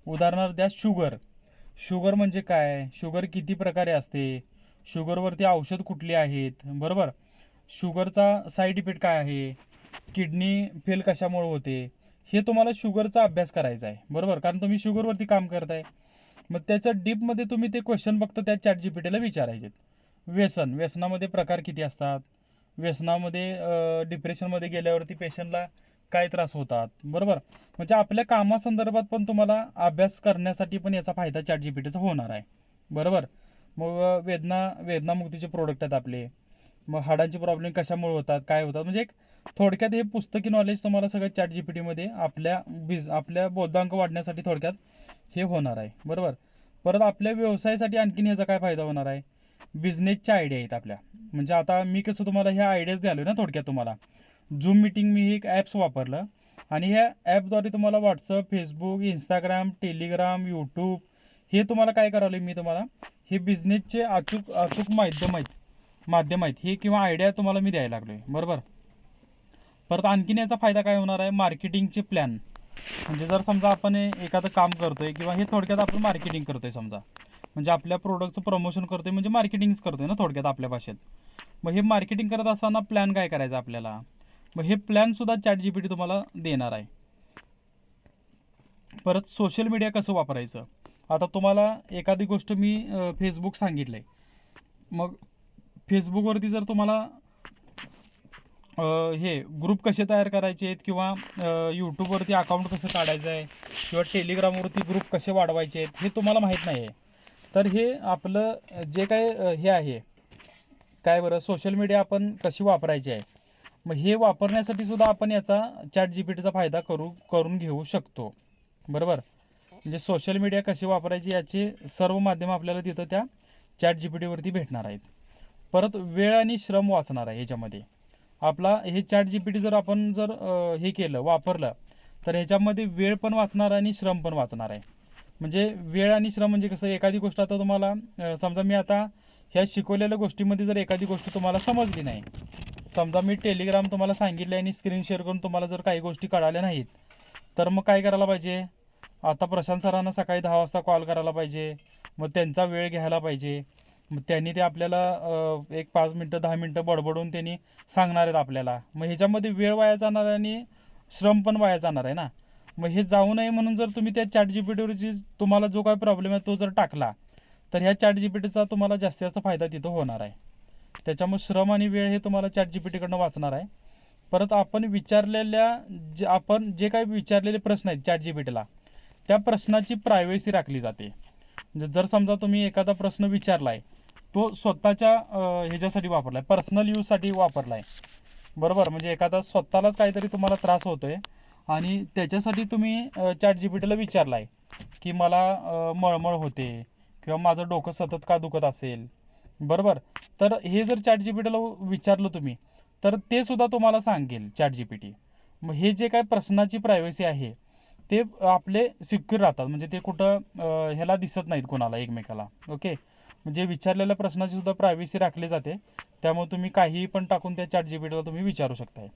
[SPEAKER 1] उदाहरणार्थ द्या शुगर म्हणजे काय, शुगर किती प्रकारे असते, शुगरवरती औषध कुठली आहेत, बरोबर. शुगरचा साईड इफेक्ट काय आहे, किडनी फेल कशामुळे होते, हे तुम्हाला शुगरचा अभ्यास करायचा आहे, बरोबर. कारण तुम्ही शुगरवरती काम करताय. मग त्याच्या डीपमध्ये तुम्ही ते क्वेश्चन फक्त त्या ChatGPTला विचारायचे. व्यसनामध्ये प्रकार किती असतात, व्यसनामध्ये डिप्रेशनमध्ये गेल्यावरती पेशंटला काय त्रास होतात, बरोबर. म्हणजे आपल्या कामासंदर्भात पण तुम्हाला अभ्यास करण्यासाठी पण याचा फायदा ChatGPTचा होणार आहे, बरोबर. मग वेदनामुक्तीचे प्रोडक्ट आहेत आपले. मग हाडांचे प्रॉब्लेम कशामुळे होतात, काय होतात, म्हणजे एक थोडक्यात हे पुस्तकी नॉलेज तुम्हाला सगळं ChatGPTमध्ये आपल्या बोधांक वाढण्यासाठी थोडक्यात हे होणार आहे, बरोबर. परत आपल्या व्यवसायासाठी आणखीन याचा काय फायदा होणार आहे, बिझनेसच्या आयडिया आहेत आपल्या. म्हणजे आता मी कसं तुम्हाला ह्या आयडियाज द्यालो ना थोडक्यात तुम्हाला. झूम मीटिंग मी एक ॲप्स वापरलं आणि ह्या ॲपद्वारे तुम्हाला WhatsApp, Facebook, Instagram, Telegram, YouTube हे तुम्हाला काय करावं मी तुम्हाला हे बिझनेसचे अचूक माध्यम आहेत हे किंवा आयडिया तुम्हाला मी द्यायला लागलो आहे, बरोबर. परत आणखीन याचा फायदा काय होणार आहे, मार्केटिंगचे प्लॅन. म्हणजे जर समजा आपण एखादं काम करतोय किंवा हे थोडक्यात आपण मार्केटिंग करतोय समजा, म्हणजे आपल्या प्रोडक्टचं प्रमोशन करतोय म्हणजे मार्केटिंगच करतोय ना थोडक्यात आपल्या भाषेत. मग हे मार्केटिंग करत असताना प्लॅन काय करायचा आपल्याला, मग हे प्लॅनसुद्धा ChatGPT तुम्हाला देणार आहे. परत सोशल मीडिया कसं वापरायचं. आता तुम्हाला एखादी गोष्ट मी फेसबुक सांगितलं आहे, मग फेसबुकवरती जर तुम्हाला हे ग्रुप कसे तयार करायचे आहेत किंवा यूट्यूबवरती अकाउंट कसं काढायचं आहे किंवा टेलिग्रामवरती ग्रुप कसे वाढवायचे आहेत हे तुम्हाला माहीत नाही आहे. तर हे आपलं जे काय हे आहे काय बरं सोशल मीडिया आपण कशी वापरायची आहे, मग हे वापरण्यासाठी सुद्धा आपण याचा ChatGPTचा फायदा करून घेऊ शकतो, बरोबर. म्हणजे सोशल मीडिया कशी वापरायची याचे सर्व माध्यमं आपल्याला तिथं त्या ChatGPTवरती भेटणार आहेत. परत वेळ आणि श्रम वाचणार आहे ह्याच्यामध्ये आपला. हे ChatGPT जर आपण हे केलं वापरलं तर ह्याच्यामध्ये वेळ पण वाचणार आणि श्रम पण वाचणार आहे. म्हणजे वेळ आणि श्रम म्हणजे कसं, एखादी गोष्ट आता तुम्हाला समजा मी आता ह्या शिकवलेल्या गोष्टीमध्ये जर एखादी गोष्ट तुम्हाला समजली नाही, समजा मी टेलिग्राम तुम्हाला सांगितलं आणि स्क्रीन शेअर करून तुम्हाला जर काही गोष्टी कळाल्या नाहीत, तर मग काय करायला पाहिजे, आता प्रशांत सरांना सकाळी 10 वाजता कॉल करायला पाहिजे, मग त्यांचा वेळ घ्यायला पाहिजे. मग त्यांनी ते आपल्याला एक 5 मिनटं 10 मिनटं बडबडून त्यांनी सांगणार आहेत आपल्याला. मग ह्याच्यामध्ये वेळ वाया जाणार आहे आणि श्रम पण वाया जाणार आहे ना. मग हे जाऊ नये म्हणून जर तुम्ही त्या ChatGPTवरची तुम्हाला जो काय प्रॉब्लेम आहे तो जर टाकला तर ह्या ChatGPTचा तुम्हाला जास्तीत जास्त फायदा तिथं होणार आहे. त्याच्यामुळे श्रम आणि वेळ हे तुम्हाला ChatGPTकडनं वाचणार आहे. परत आपण आपण जे काही विचारलेले प्रश्न आहेत ChatGPTला त्या प्रश्नाची प्रायव्हसी राखली जाते. म्हणजे जर समजा तुम्ही एखादा प्रश्न विचारला आहे तो स्वतःच्या ह्याच्यासाठी वापरला आहे, पर्सनल यूजसाठी वापरला आहे, बरोबर. म्हणजे एखादा स्वतःलाच काहीतरी तुम्हाला त्रास होतो आहे आणि त्याच्यासाठी तुम्ही ChatGPTला विचारला आहे की मला मळमळ होते किंवा माझं डोकं सतत का दुखत असेल, बरोबर. तर हे जर ChatGPTला विचारलं तुम्ही तर ते सुद्धा तुम्हाला सांगेल ChatGPT. मग हे जे काय प्रश्नाची प्रायव्हसी आहे ते आपले सिक्युअर राहतात, म्हणजे ते कुठं ह्याला दिसत नाहीत कोणाला एकमेकाला, ओके. म्हणजे विचारलेल्या प्रश्नाची सुद्धा प्रायव्हसी राखली जाते, त्यामुळे तुम्ही काहीही पण टाकून त्या ChatGPTला तुम्ही विचारू शकताय.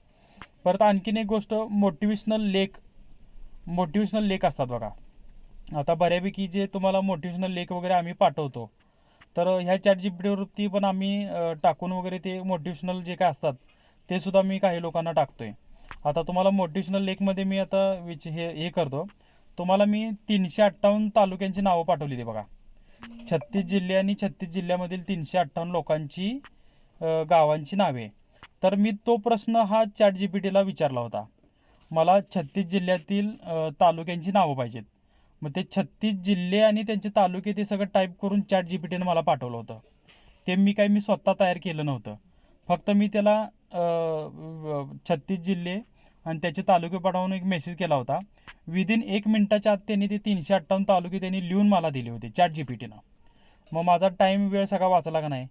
[SPEAKER 1] परत आणखीन एक गोष्ट, मोटिवेशनल लेख असतात बघा. आता बऱ्यापैकी जे तुम्हाला मोटिवेशनल लेख वगैरे आम्ही पाठवतो तर ह्या ChatGPTवरती पण आम्ही टाकून वगैरे ते मोटिवेशनल जे काय असतात ते सुद्धा मी काही लोकांना टाकतोय. आता तुम्हाला मोटिवेशनल लेखमध्ये मी आता हे करतो, तुम्हाला मी 358 तालुक्यांची नावं पाठवली ते बघा. 36 जिल्हे आणि 36 जिल्ह्यामधील 358 लोकांची गावांची नावे. तर मी तो प्रश्न हा ChatGPTला विचारला होता, मला 36 जिल्ह्यातील तालुक्यांची नावं पाहिजेत. मग ते 36 जिल्हे आणि त्यांचे तालुके ते सगळं टाईप करून ChatGPTने मला पाठवलं होतं. ते मी स्वतः तयार केलं नव्हतं, फक्त मी त्याला 36 जिल्हे आणि त्याचे तालुके पाठवून एक मेसेज केला होता. विदिन 1 मिनिटाच्या आत त्यांनी ते 358 तालुके त्यांनी लिहून मला दिले होते ChatGPTनं. मग माझा टाईम वेळ सगळा वाचला का नाही,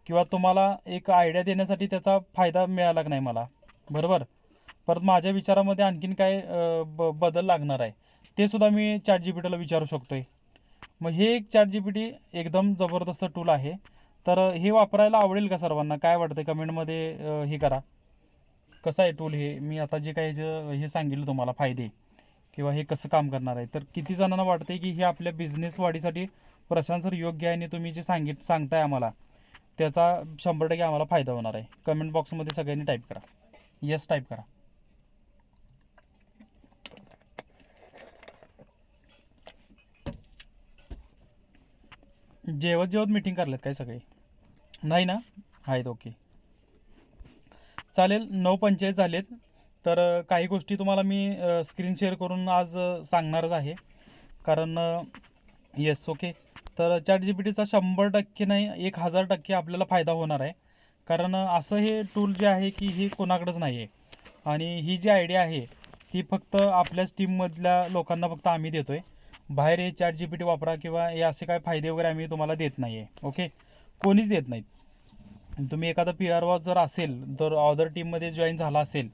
[SPEAKER 1] किंवा तुम्हाला एक आयडिया देण्यासाठी त्याचा फायदा मिळाला का नाही मला, बरोबर. परत माझ्या विचारामध्ये आणखीन काय बदल लागणार आहे ते सुद्धा मी ChatGPTला विचारू शकतोय. मग हे एक ChatGPT एकदम जबरदस्त टूल आहे. तर हे वापरायला आवडेल का सर्वांना? काय वाटतं कमेंटमध्ये हे करा. कसं आहे टूल हे? मी आता जे काही हे सांगितलं तुम्हाला फायदे किंवा हे कसं काम करणार आहे, तर किती जणांना वाटते की हे आपल्या बिझनेस वाढीसाठी प्रशांत सर योग्य आहे आणि तुम्ही जे सांगताय आम्हाला त्याचा 100% आम्हाला फायदा होणार आहे? कमेंट बॉक्समध्ये सगळ्यांनी टाईप करा. येस टाईप करा. जेवत जेवत मीटिंग करलेत काय सगळे? नाही ना? आहेत ओके. चालेल. 9:45 झालेत. तर काही गोष्टी तुम्हाला मी स्क्रीन शेअर करून आज सांगणारच आहे. कारण येस ओके. तर ChatGPTचा 100% नाही 1000% आपल्याला फायदा होणार आहे. कारण असं हे टूल जे आहे की हे कोणाकडेच नाही आहे. आणि ही जी आयडिया आहे ती फक्त आपल्याच टीममधल्या लोकांना फक्त आम्ही देतो आहे. बाहेर हे ChatGPT वापरा किंवा हे असे काय फायदे वगैरे आम्ही तुम्हाला देत नाही आहे. ओके. कोणीच देत नाहीत. तुम्ही एखादा PRO जर असेल, तर अदर टीममध्ये जॉईन झाला असेल,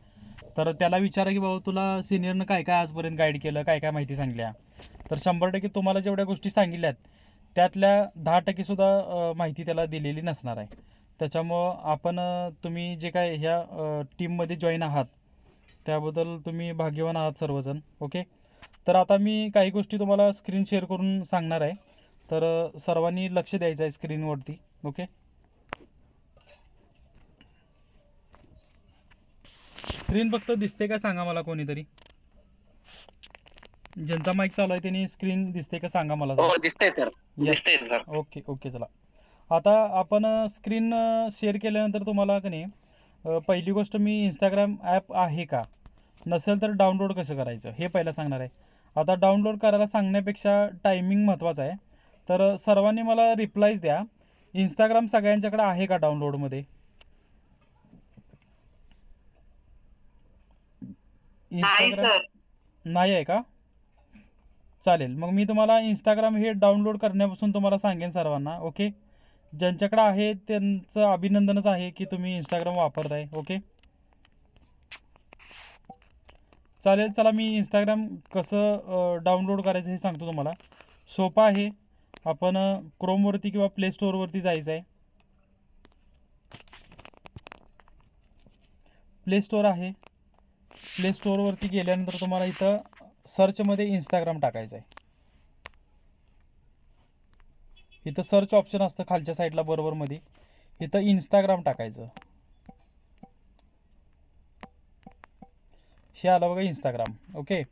[SPEAKER 1] तर त्याला विचारा की बाबा तुला सिनियरनं काय काय आजपर्यंत गाईड केलं, काय काय माहिती सांगल्या. तर 100% तुम्हाला जेवढ्या गोष्टी सांगितल्यात त्यातल्या 10% सुद्धा माहिती त्याला दिलेली नसणार आहे. त्याच्यामुळं आपण तुम्ही जे काय ह्या टीममध्ये जॉईन आहात त्याबद्दल तुम्ही भाग्यवान आहात सर्वजण. ओके. तर आता मी काही गोष्टी तुम्हाला स्क्रीन शेअर करून सांगणार आहे. तर सर्वांनी लक्ष द्यायचं आहे स्क्रीनवरती. ओके. स्क्रीन फक्त दिसते का सांगा मला कोणीतरी. ज्यांचा माईक चालू आहे त्यांनी स्क्रीन दिसते का सांगा मला.
[SPEAKER 2] हो दिसतंय सर.
[SPEAKER 1] Yes.
[SPEAKER 2] दिसतंय सर.
[SPEAKER 1] Okay okay. चला आता आपण स्क्रीन शेअर केल्यानंतर तुम्हाला का नाही पहिली गोष्ट मी इंस्टाग्राम ॲप आहे का, नसेल तर डाउनलोड कसं करायचं हे पहिलं सांगणार आहे. आता डाउनलोड करायला सांगण्यापेक्षा टायमिंग महत्त्वाचं आहे. तर सर्वांनी मला रिप्लायज द्या. इंस्टाग्राम सगळ्यांच्याकडे आहे का डाउनलोडमध्ये? इंस्टाग्राम नाही आहे का? चालेल. मग मी तुम्हाला इंस्टाग्राम हे डाउनलोड करण्यापासून तुम्हाला सांगेन सर्वांना. ओके. ज्यांच्याकडे आहे त्यांचं अभिनंदनच आहे की तुम्ही इंस्टाग्राम वापरताय. ओके. चालेल. चला मी इंस्टाग्राम कसं डाउनलोड करायचं हे सांगतो तुम्हाला. सोपं आहे. आपण क्रोमवरती किंवा प्ले स्टोअरवरती जायचं आहे. प्ले स्टोअर आहे. प्ले स्टोअरवरती गेल्यानंतर तुम्हाला इथं सर्चमध्ये इंस्टाग्राम टाकायचं आहे. इथं सर्च ऑप्शन असतं खालच्या साईडला बरोबरमध्ये. इथं इंस्टाग्राम टाकायचं. हे आलं बघा इंस्टाग्राम. ओके.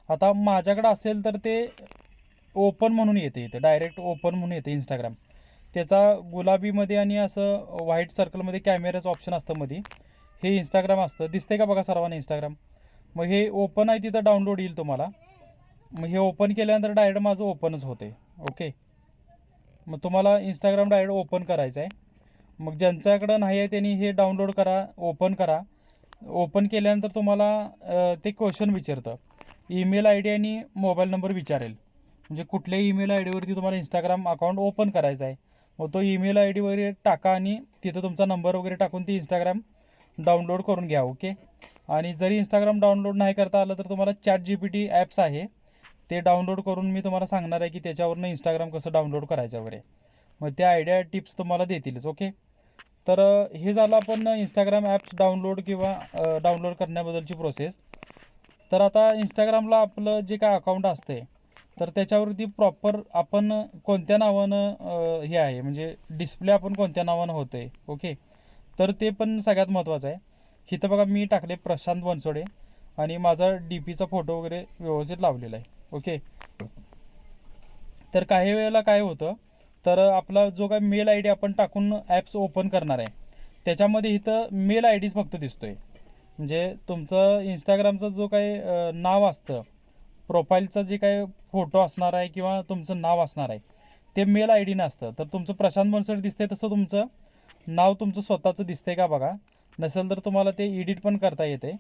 [SPEAKER 1] आता माझ्याकडं असेल तर ते ओपन म्हणून येते. इथं डायरेक्ट ओपन म्हणून येते इंस्टाग्राम. त्याचा गुलाबीमध्ये आणि असं व्हाईट सर्कलमध्ये कॅमेराचं ऑप्शन असतं मध्ये. हे इंस्टाग्राम असतं. दिसते का बघा सर्वांना इंस्टाग्राम? मग हे ओपन आहे तिथं डाउनलोड येईल तुम्हाला. मग हे ओपन केल्यानंतर डायरेक्ट माझं ओपनच होते. ओके. मग तुम्हाला इंस्टाग्राम डायरेक्ट ओपन करायचं आहे. मग ज्यांच्याकडं नाही आहे त्यांनी हे डाउनलोड करा, ओपन करा. ओपन केल्यानंतर तुम्हाला ते क्वेश्चन विचारतं. ईमेल आय डी आणि मोबाईल नंबर विचारेल. म्हणजे कुठल्याही ईमेल आय डीवरती तुम्हाला इंस्टाग्राम अकाउंट ओपन करायचा आहे. मग तो ईमेल आय डी वगैरे टाका आणि तिथं तुमचा नंबर वगैरे टाकून ती इंस्टाग्राम डाउनलोड करून घ्या. ओके. आणि जरी इंस्टाग्राम डाउनलोड नाही करता आलं तर तुम्हाला ChatGPT ॲप्स आहे ते डाउनलोड करून मी तुम्हाला सांगणार आहे की त्याच्यावरनं इंस्टाग्राम कसं डाउनलोड करायचं वगैरे. मग त्या आयडिया टिप्स तुम्हाला देतीलच. ओके. तर हे झालं आपण इंस्टाग्राम ॲप्स डाउनलोड किंवा डाउनलोड करण्याबद्दलची प्रोसेस. तर आता इंस्टाग्रामला आपलं जे काय अकाउंट असते तर त्याच्यावरती प्रॉपर आपण कोणत्या नावानं हे आहे म्हणजे डिस्प्ले आपण कोणत्या नावानं होतं आहे. ओके. तर ते पण सगळ्यात महत्त्वाचं आहे. इथं बघा मी टाकले प्रशांत बनसोडे आणि माझा DPचा फोटो वगैरे व्यवस्थित लावलेला आहे. ओके. तर काही वेळेला काय होतं तर आपला जो काय मेल आय डी आपण टाकून ॲप्स ओपन करणार आहे त्याच्यामध्ये इथं मेल आय डीच फक्त दिसतो आहे. म्हणजे तुमचं इंस्टाग्रामचं जो काही नाव असतं प्रोफाईलचा जे काय फोटो असणार आहे किंवा तुमचं नाव असणार आहे ते मेल आय डीनं असतं. तर तुमचं प्रशांत बनसोडे दिसते तसं तुमचं नाव तुमचं स्वतःचं दिसतंय का बघा. नसेल तर तुम्हाला ते एडिट पण करता येते.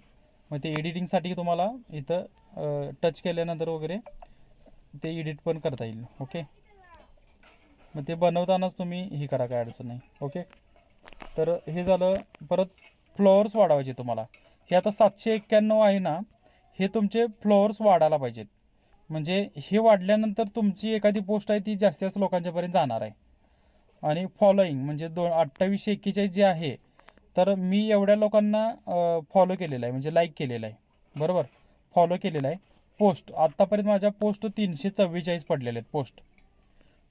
[SPEAKER 1] मग ते एडिटिंगसाठी तुम्हाला इथं टच केल्यानंतर वगैरे ते एडिट पण करता येईल. ओके. मग ते बनवतानाच तुम्ही हे करा, काय अडचण नाही. ओके. तर हे झालं. परत फ्लॉवर्स वाढवायचे तुम्हाला. हे आता 791 आहे ना, हे तुमचे फ्लॉवर्स वाढायला पाहिजेत. म्हणजे हे वाढल्यानंतर तुमची एखादी पोस्ट आहे ती जास्तीत जास्त लोकांच्यापर्यंत जाणार आहे. आणि फॉलोईंग म्हणजे 2841 जे आहे, तर मी एवढ्या लोकांना फॉलो केलेलं आहे, म्हणजे लाईक केलेलं आहे, बरोबर, फॉलो केलेलं आहे. पोस्ट आत्तापर्यंत माझ्या पोस्ट 344 पडलेले आहेत पोस्ट.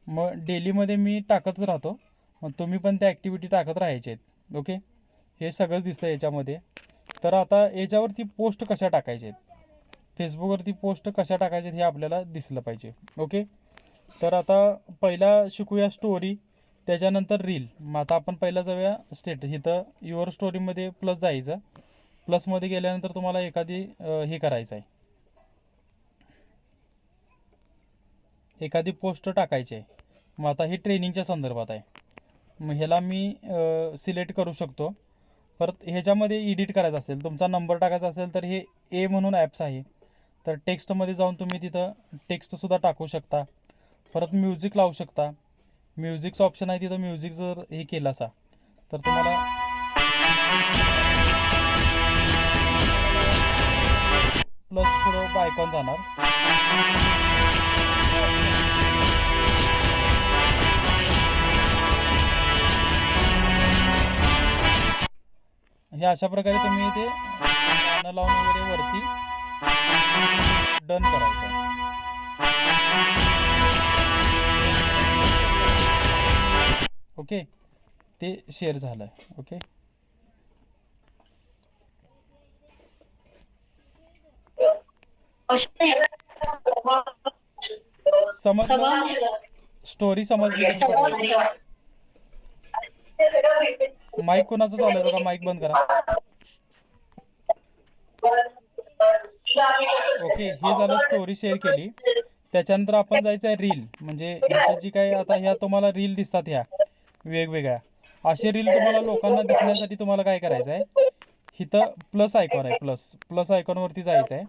[SPEAKER 1] मग डेलीमध्ये मी टाकतच राहतो. मग तुम्ही पण त्या ॲक्टिव्हिटी टाकत राहायचे आहेत. ओके, हे सगळंच दिसतं याच्यामध्ये. तर आता याच्यावरती पोस्ट कशा टाकायचे आहेत, फेसबुकवरती पोस्ट कशा टाकायचे हे आपल्याला दिसलं पाहिजे. ओके, तर आता पहिला शिकूया स्टोरी, त्याच्यानंतर रील. मग आता आपण पहिला जाऊया स्टेटस. इथं युअर स्टोरीमध्ये प्लस जायचं. प्लसमध्ये गेल्यानंतर तुम्हाला एखादी हे करायचं आहे, एखादी पोस्ट टाकायची आहे. मग आता ही ट्रेनिंगच्या संदर्भात आहे. मग ह्याला मी सिलेक्ट करू शकतो. परत ह्याच्यामध्ये एडिट करायचं असेल, तुमचा नंबर टाकायचा असेल तर हे ए म्हणून ॲप्स आहे, तर टेक्स्टमध्ये जाऊन तुम्ही तिथं टेक्स्टसुद्धा टाकू शकता. परत म्युझिक लावू शकता. म्युझिकचं ऑप्शन आहे तिथं, म्युझिक जर हे केलं असा तर तुम्हाला प्लस पुढं आयकॉन जाणार. हे अशा प्रकारे तुम्ही ते गाणं लावून वगैरे वरती डन करायचं आहे. ओके, ते शेअर झालं आहे. ओके, समजलं, स्टोरी समजली. माईक कोणाचं चालू आहे बघा, माईक बंद करा. ओके, हे झालं, स्टोरी शेअर केली. त्याच्यानंतर आपण जायचं आहे रील. म्हणजे इथं जी काय आता ह्या तुम्हाला रील दिसतात, ह्या वेगवेगळ्या असे रील तुम्हाला लोकांना दिसण्यासाठी तुम्हाला काय करायचं आहे, इथं प्लस आयकॉन आहे, प्लस आयकॉनवरती जायचं आहे.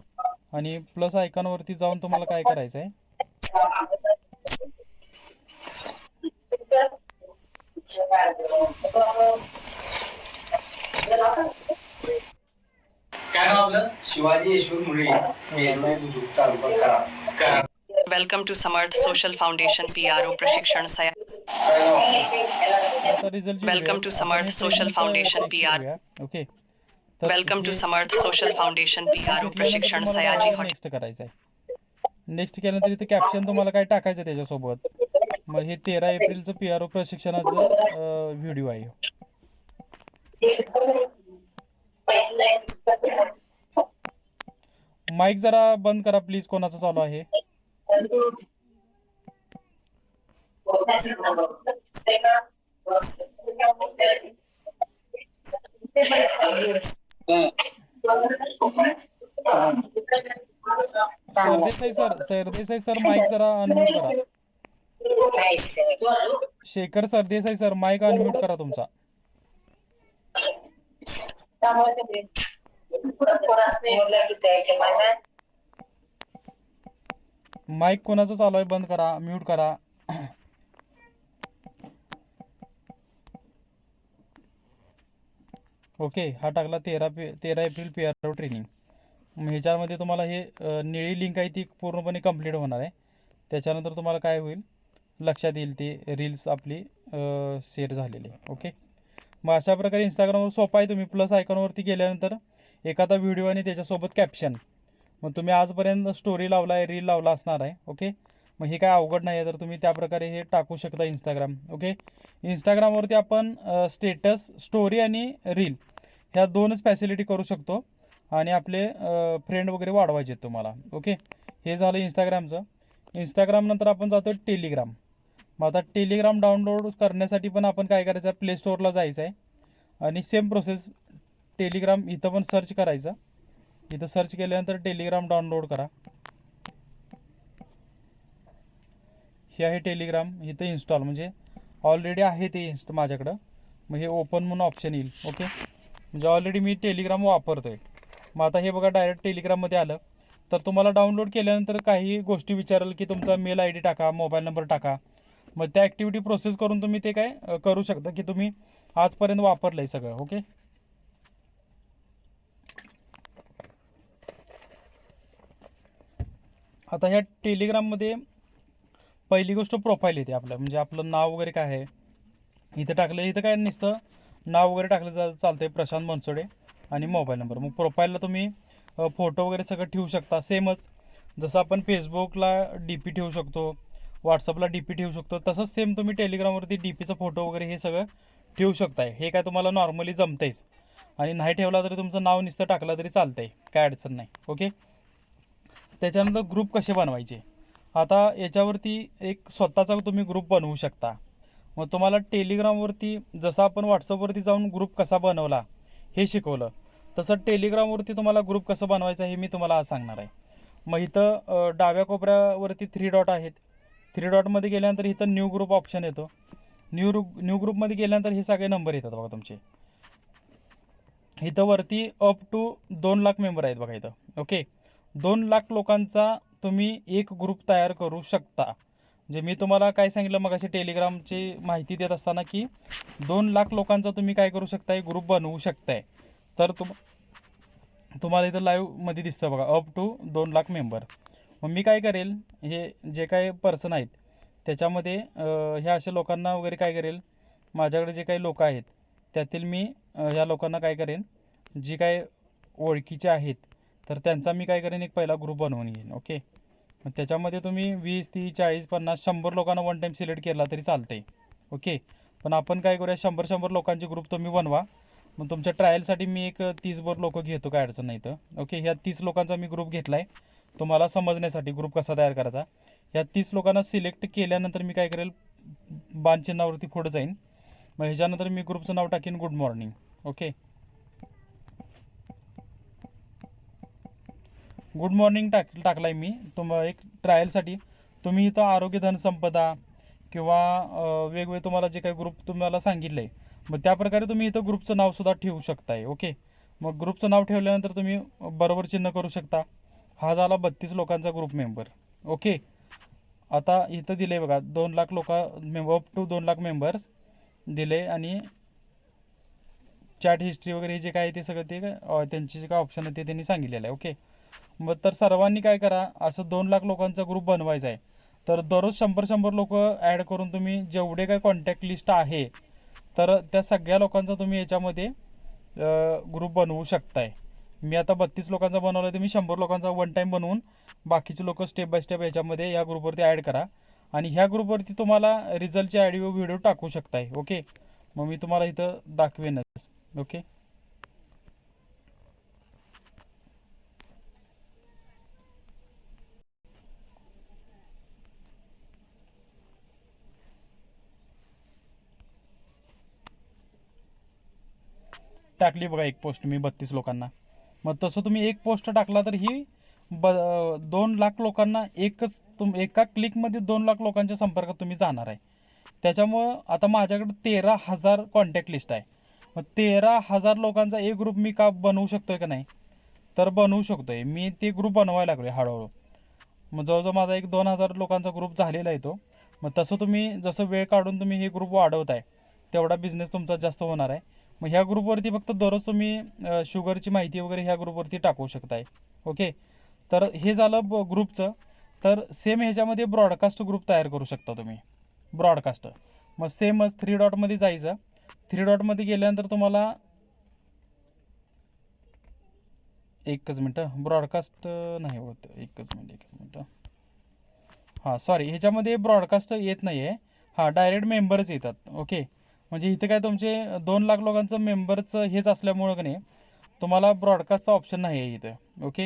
[SPEAKER 1] आणि प्लस आयकॉनवरती जाऊन तुम्हाला काय करायचं आहे,
[SPEAKER 4] काय नाव आपलं? Shivaji Yashwant Mule, Budruk, taluka Karad.
[SPEAKER 5] Welcome to Samarth social foundation PRO प्रशिक्षण सया.
[SPEAKER 1] आता result
[SPEAKER 5] welcome to Samarth social foundation PR.
[SPEAKER 1] Okay,
[SPEAKER 5] welcome to Samarth social foundation PRO प्रशिक्षण सयाजी हॉटेल.
[SPEAKER 1] नेक्स्ट करायचं आहे. नेक्स्ट केल्यानंतर इथे कॅप्शन तुम्हाला काय टाकायचं त्याच्यासोबत. मग हे 13 एप्रिलचं PRO प्रशिक्षणाचं व्हिडिओ आहे. माईक जरा बंद करा प्लीज, कोणाचं चालू आहे. सरदेसाई सर माईक जरा अनम्यूट करा. Shekhar Sardesai sir mic unmute करा तुमचा. माईक कोणाचं चालू आहे बंद करा, म्यूट करा. ओके, हा टाकला 13 एप्रिल PRO ट्रेनिंग. मग ह्याच्यामध्ये तुम्हाला हे निळी लिंक आहे ती पूर्णपणे कंप्लीट होणार आहे. त्याच्यानंतर तुम्हाला काय होईल लक्षात येईल, ते रील्स आपली शेअर झालेली. ओके, मग अशा प्रकारे इंस्टाग्रामवर सोपा आहे. तुम्ही प्लस आयकॉनवरती गेल्यानंतर एखादा व्हिडिओ आणि त्याच्यासोबत कॅप्शन. मग तुम्ही आजपर्यंत स्टोरी लावला आहे, रील लावला असणार आहे. ओके, मग हे काय अवघड नाही आहे, तर तुम्ही त्याप्रकारे हे टाकू शकता इंस्टाग्राम. ओके, इंस्टाग्रामवरती आपण स्टेटस, स्टोरी आणि रील ह्या दोनच फॅसिलिटी करू शकतो. आणि आपले फ्रेंड वगैरे वाढवायचे आहेत तुम्हाला. ओके, हे झालं इंस्टाग्रामचं. इंस्टाग्राम नंतर आपण जातो टेलिग्राम. मग आता टेलिग्राम डाउनलोड करण्यासाठी पण आपण काय करायचं आहे, प्ले स्टोअरला जायचं आहे आणि सेम प्रोसेस टेलिग्राम इथं पण सर्च करायचं. इथं सर्च केल्यानंतर टेलिग्राम डाउनलोड करा. हे आहे टेलिग्राम. इथं इन्स्टॉल म्हणजे ऑलरेडी आहे ते माझ्याकडं. मग हे ओपन म्हणून ऑप्शन येईल. ओके, म्हणजे ऑलरेडी मी टेलिग्राम वापरतो आहे. मग आता हे बघा डायरेक्ट टेलिग्राममध्ये आलं. तर तुम्हाला डाउनलोड केल्यानंतर काही गोष्टी विचारेल की तुमचा मेल ID टाका, मोबाईल नंबर टाका. मग त्या ॲक्टिव्हिटी प्रोसेस करून तुम्ही ते काय करू शकता की तुम्ही आजपर्यंत वापरलं आहे सगळं. ओके, आता ह्या टेलिग्राममध्ये पहिली गोष्ट प्रोफाईल येते आपलं, म्हणजे आपलं नाव वगैरे काय आहे इथं टाकलं. इथं काय नसतं, नाव वगैरे टाकलं चालतंय, प्रशांत बनसोडे आणि मोबाईल नंबर. मग प्रोफाईलला तुम्ही फोटो वगैरे सगळं ठेवू शकता. सेमच जसं आपण फेसबुकला डी पी ठेवू शकतो, व्हॉट्सअपला डी पी ठेवू शकतो, तसंच सेम तुम्ही टेलिग्रामवरती डी पीचा फोटो वगैरे हे सगळं ठेवू शकताय. हे काय तुम्हाला नॉर्मली जमतंयच. आणि नाही ठेवला तरी तुमचं नाव नुसतं टाकलं तरी चालतंय, काय अडचण नाही. ओके. त्याच्यानंतर ग्रुप कसे बनवायचे. आता याच्यावरती एक स्वतःचा तुम्ही ग्रुप बनवू शकता. मग तुम्हाला टेलिग्रामवरती जसं आपण व्हॉट्सअपवरती जाऊन ग्रुप कसा बनवला हे शिकवलं, तसं टेलिग्रामवरती तुम्हाला ग्रुप कसं बनवायचं हे मी तुम्हाला आज सांगणार आहे. मग इथं डाव्या कोपऱ्यावरती 3 डॉट आहेत. 3 डॉटमध्ये गेल्यानंतर इथं न्यू ग्रुप ऑप्शन येतो. न्यू ग्रुपमध्ये गेल्यानंतर हे सगळे नंबर येतात बघा तुमचे. इथं वरती अप टू 2 लाख मेंबर आहेत बघा इथं. ओके. 2 लाख लोकांचा तुम्ही एक ग्रुप तयार करू शकता. म्हणजे मी तुम्हाला काय सांगितलं मग अशी टेलिग्रामची माहिती देत असताना की 2 लाख लोकांचा तुम्ही काय करू शकताय, ग्रुप बनवू शकताय. तर तुम्हाला इथं लाईव्हमध्ये दिसतं बघा अप टू 2 लाख मेंबर. मग मी काय करेल, हे जे काही पर्सन आहेत त्याच्यामध्ये ह्या अशा लोकांना वगैरे काय करेल, माझ्याकडे जे काही लोक आहेत त्यातील मी ह्या लोकांना काय करेन, जी काय ओळखीचे आहेत तर त्यांचा मी काय करेन एक पहिला ग्रुप बनवून घेईन. ओके. मग त्याच्यामध्ये तुम्ही 20, 30, 40, 50, 100 लोकांना वन टाईम सिलेक्ट केला तरी चालतंय. ओके. पण आपण काय करूया, 100 लोकांचे ग्रुप तुम्ही बनवा. मग तुमच्या ट्रायलसाठी मी एक 30 लोक घेतो, काय अडचण नाही तर. ओके. ह्या 30 लोकांचा मी ग्रुप घेतला आहे तुम्हाला समजण्यासाठी ग्रुप कसा तयार करायचा. ह्या 30 लोकांना सिलेक्ट केल्यानंतर मी काय करेल, बाण चिन्हावरती पुढे जाईन. मग ह्याच्यानंतर मी ग्रुपचं नाव टाकीन good morning. Okay. Good morning टाकला आहे मी. एक ट्रायलसाठी तुम्ही इथं आरोग्य धनसंपदा किंवा वेगवेगळे तुम्हाला जे काही ग्रुप तुम्हाला सांगितलं आहे मग त्याप्रकारे तुम्ही इथं ग्रुपचं नावसुद्धा ठेवू शकताय. ओके. मग ग्रुपचं नाव ठेवल्यानंतर तुम्ही बरोबर चिन्ह करू शकता. हा झाला 32 लोकांचा ग्रुप मेंबर. ओके. आता इथं दिले बघा 2 lakh up to 2 lakh members दिले आणि चॅट हिस्ट्री वगैरे जे काय ते सगळं ते त्यांचे जे काय ऑप्शन आहे ते त्यांनी सांगितलेलं आहे. ओके. मग तर सर्वांनी काय करा, असं 2 लाख लोकांचा ग्रुप बनवायचा आहे. तर दररोज 100 लोक ॲड करून तुम्ही जेवढे काय कॉन्टॅक्ट लिस्ट आहे तर त्या सगळ्या लोकांचा तुम्ही याच्यामध्ये ग्रुप बनवू शकताय. मी आता 32 लोकांचा बनवला, तुम्ही 100 लोकांचा वन टाईम बनवून बाकीचे लोक स्टेप बाय स्टेप याच्यामध्ये या ग्रुपवरती ॲड करा. आणि ह्या ग्रुपवरती तुम्हाला रिझल्टचे ऑडिओ व्हिडिओ टाकू शकताय. ओके. मग मी तुम्हाला इथं दाखवेनच. ओके. टाकली बघा एक पोस्ट मी 32 लोकांना. मग तसं तुम्ही एक पोस्ट टाकला तर ही 2 लाख लोकांना एका क्लिकमध्ये 2 लाख लोकांच्या संपर्कात तुम्ही जाणार आहे. त्याच्यामुळं आता माझ्याकडे 13,000 कॉन्टॅक्ट लिस्ट आहे. मग 13,000 लोकांचा एक ग्रुप मी का बनवू शकतोय का नाही, तर बनवू शकतोय. मी ते ग्रुप बनवायला लागलो आहे हळूहळू. मग जवळजवळ माझा एक 2,000 लोकांचा ग्रुप झालेला आहे तो. मग तसं तुम्ही जसं वेळ काढून तुम्ही हे ग्रुप वाढवताय तेवढा बिझनेस तुमचा जास्त होणार आहे. मग ह्या ग्रुपवरती फक्त दररोज तुम्ही शुगरची माहिती वगैरे ह्या ग्रुपवरती टाकू शकताय. ओके. तर हे झालं ग्रुपचं. तर सेम ह्याच्यामध्ये ब्रॉडकास्ट ग्रुप तयार करू शकता तुम्ही. ब्रॉडकास्ट मग सेमच 3 डॉटमध्ये जायचं. 3 डॉटमध्ये गेल्यानंतर तुम्हाला एकच मिनटं, ब्रॉडकास्ट नाही होत, एकच मिनटं. हां सॉरी, ह्याच्यामध्ये ब्रॉडकास्ट येत नाही आहे. हां डायरेक्ट मेंबर्स येतात. ओके. म्हणजे इथे काय तुमचे 2 लाख लोकांचं मेंबरचं हेच असल्यामुळं की नाही तुम्हाला ब्रॉडकास्टचा ऑप्शन नाही आहे इथं. ओके.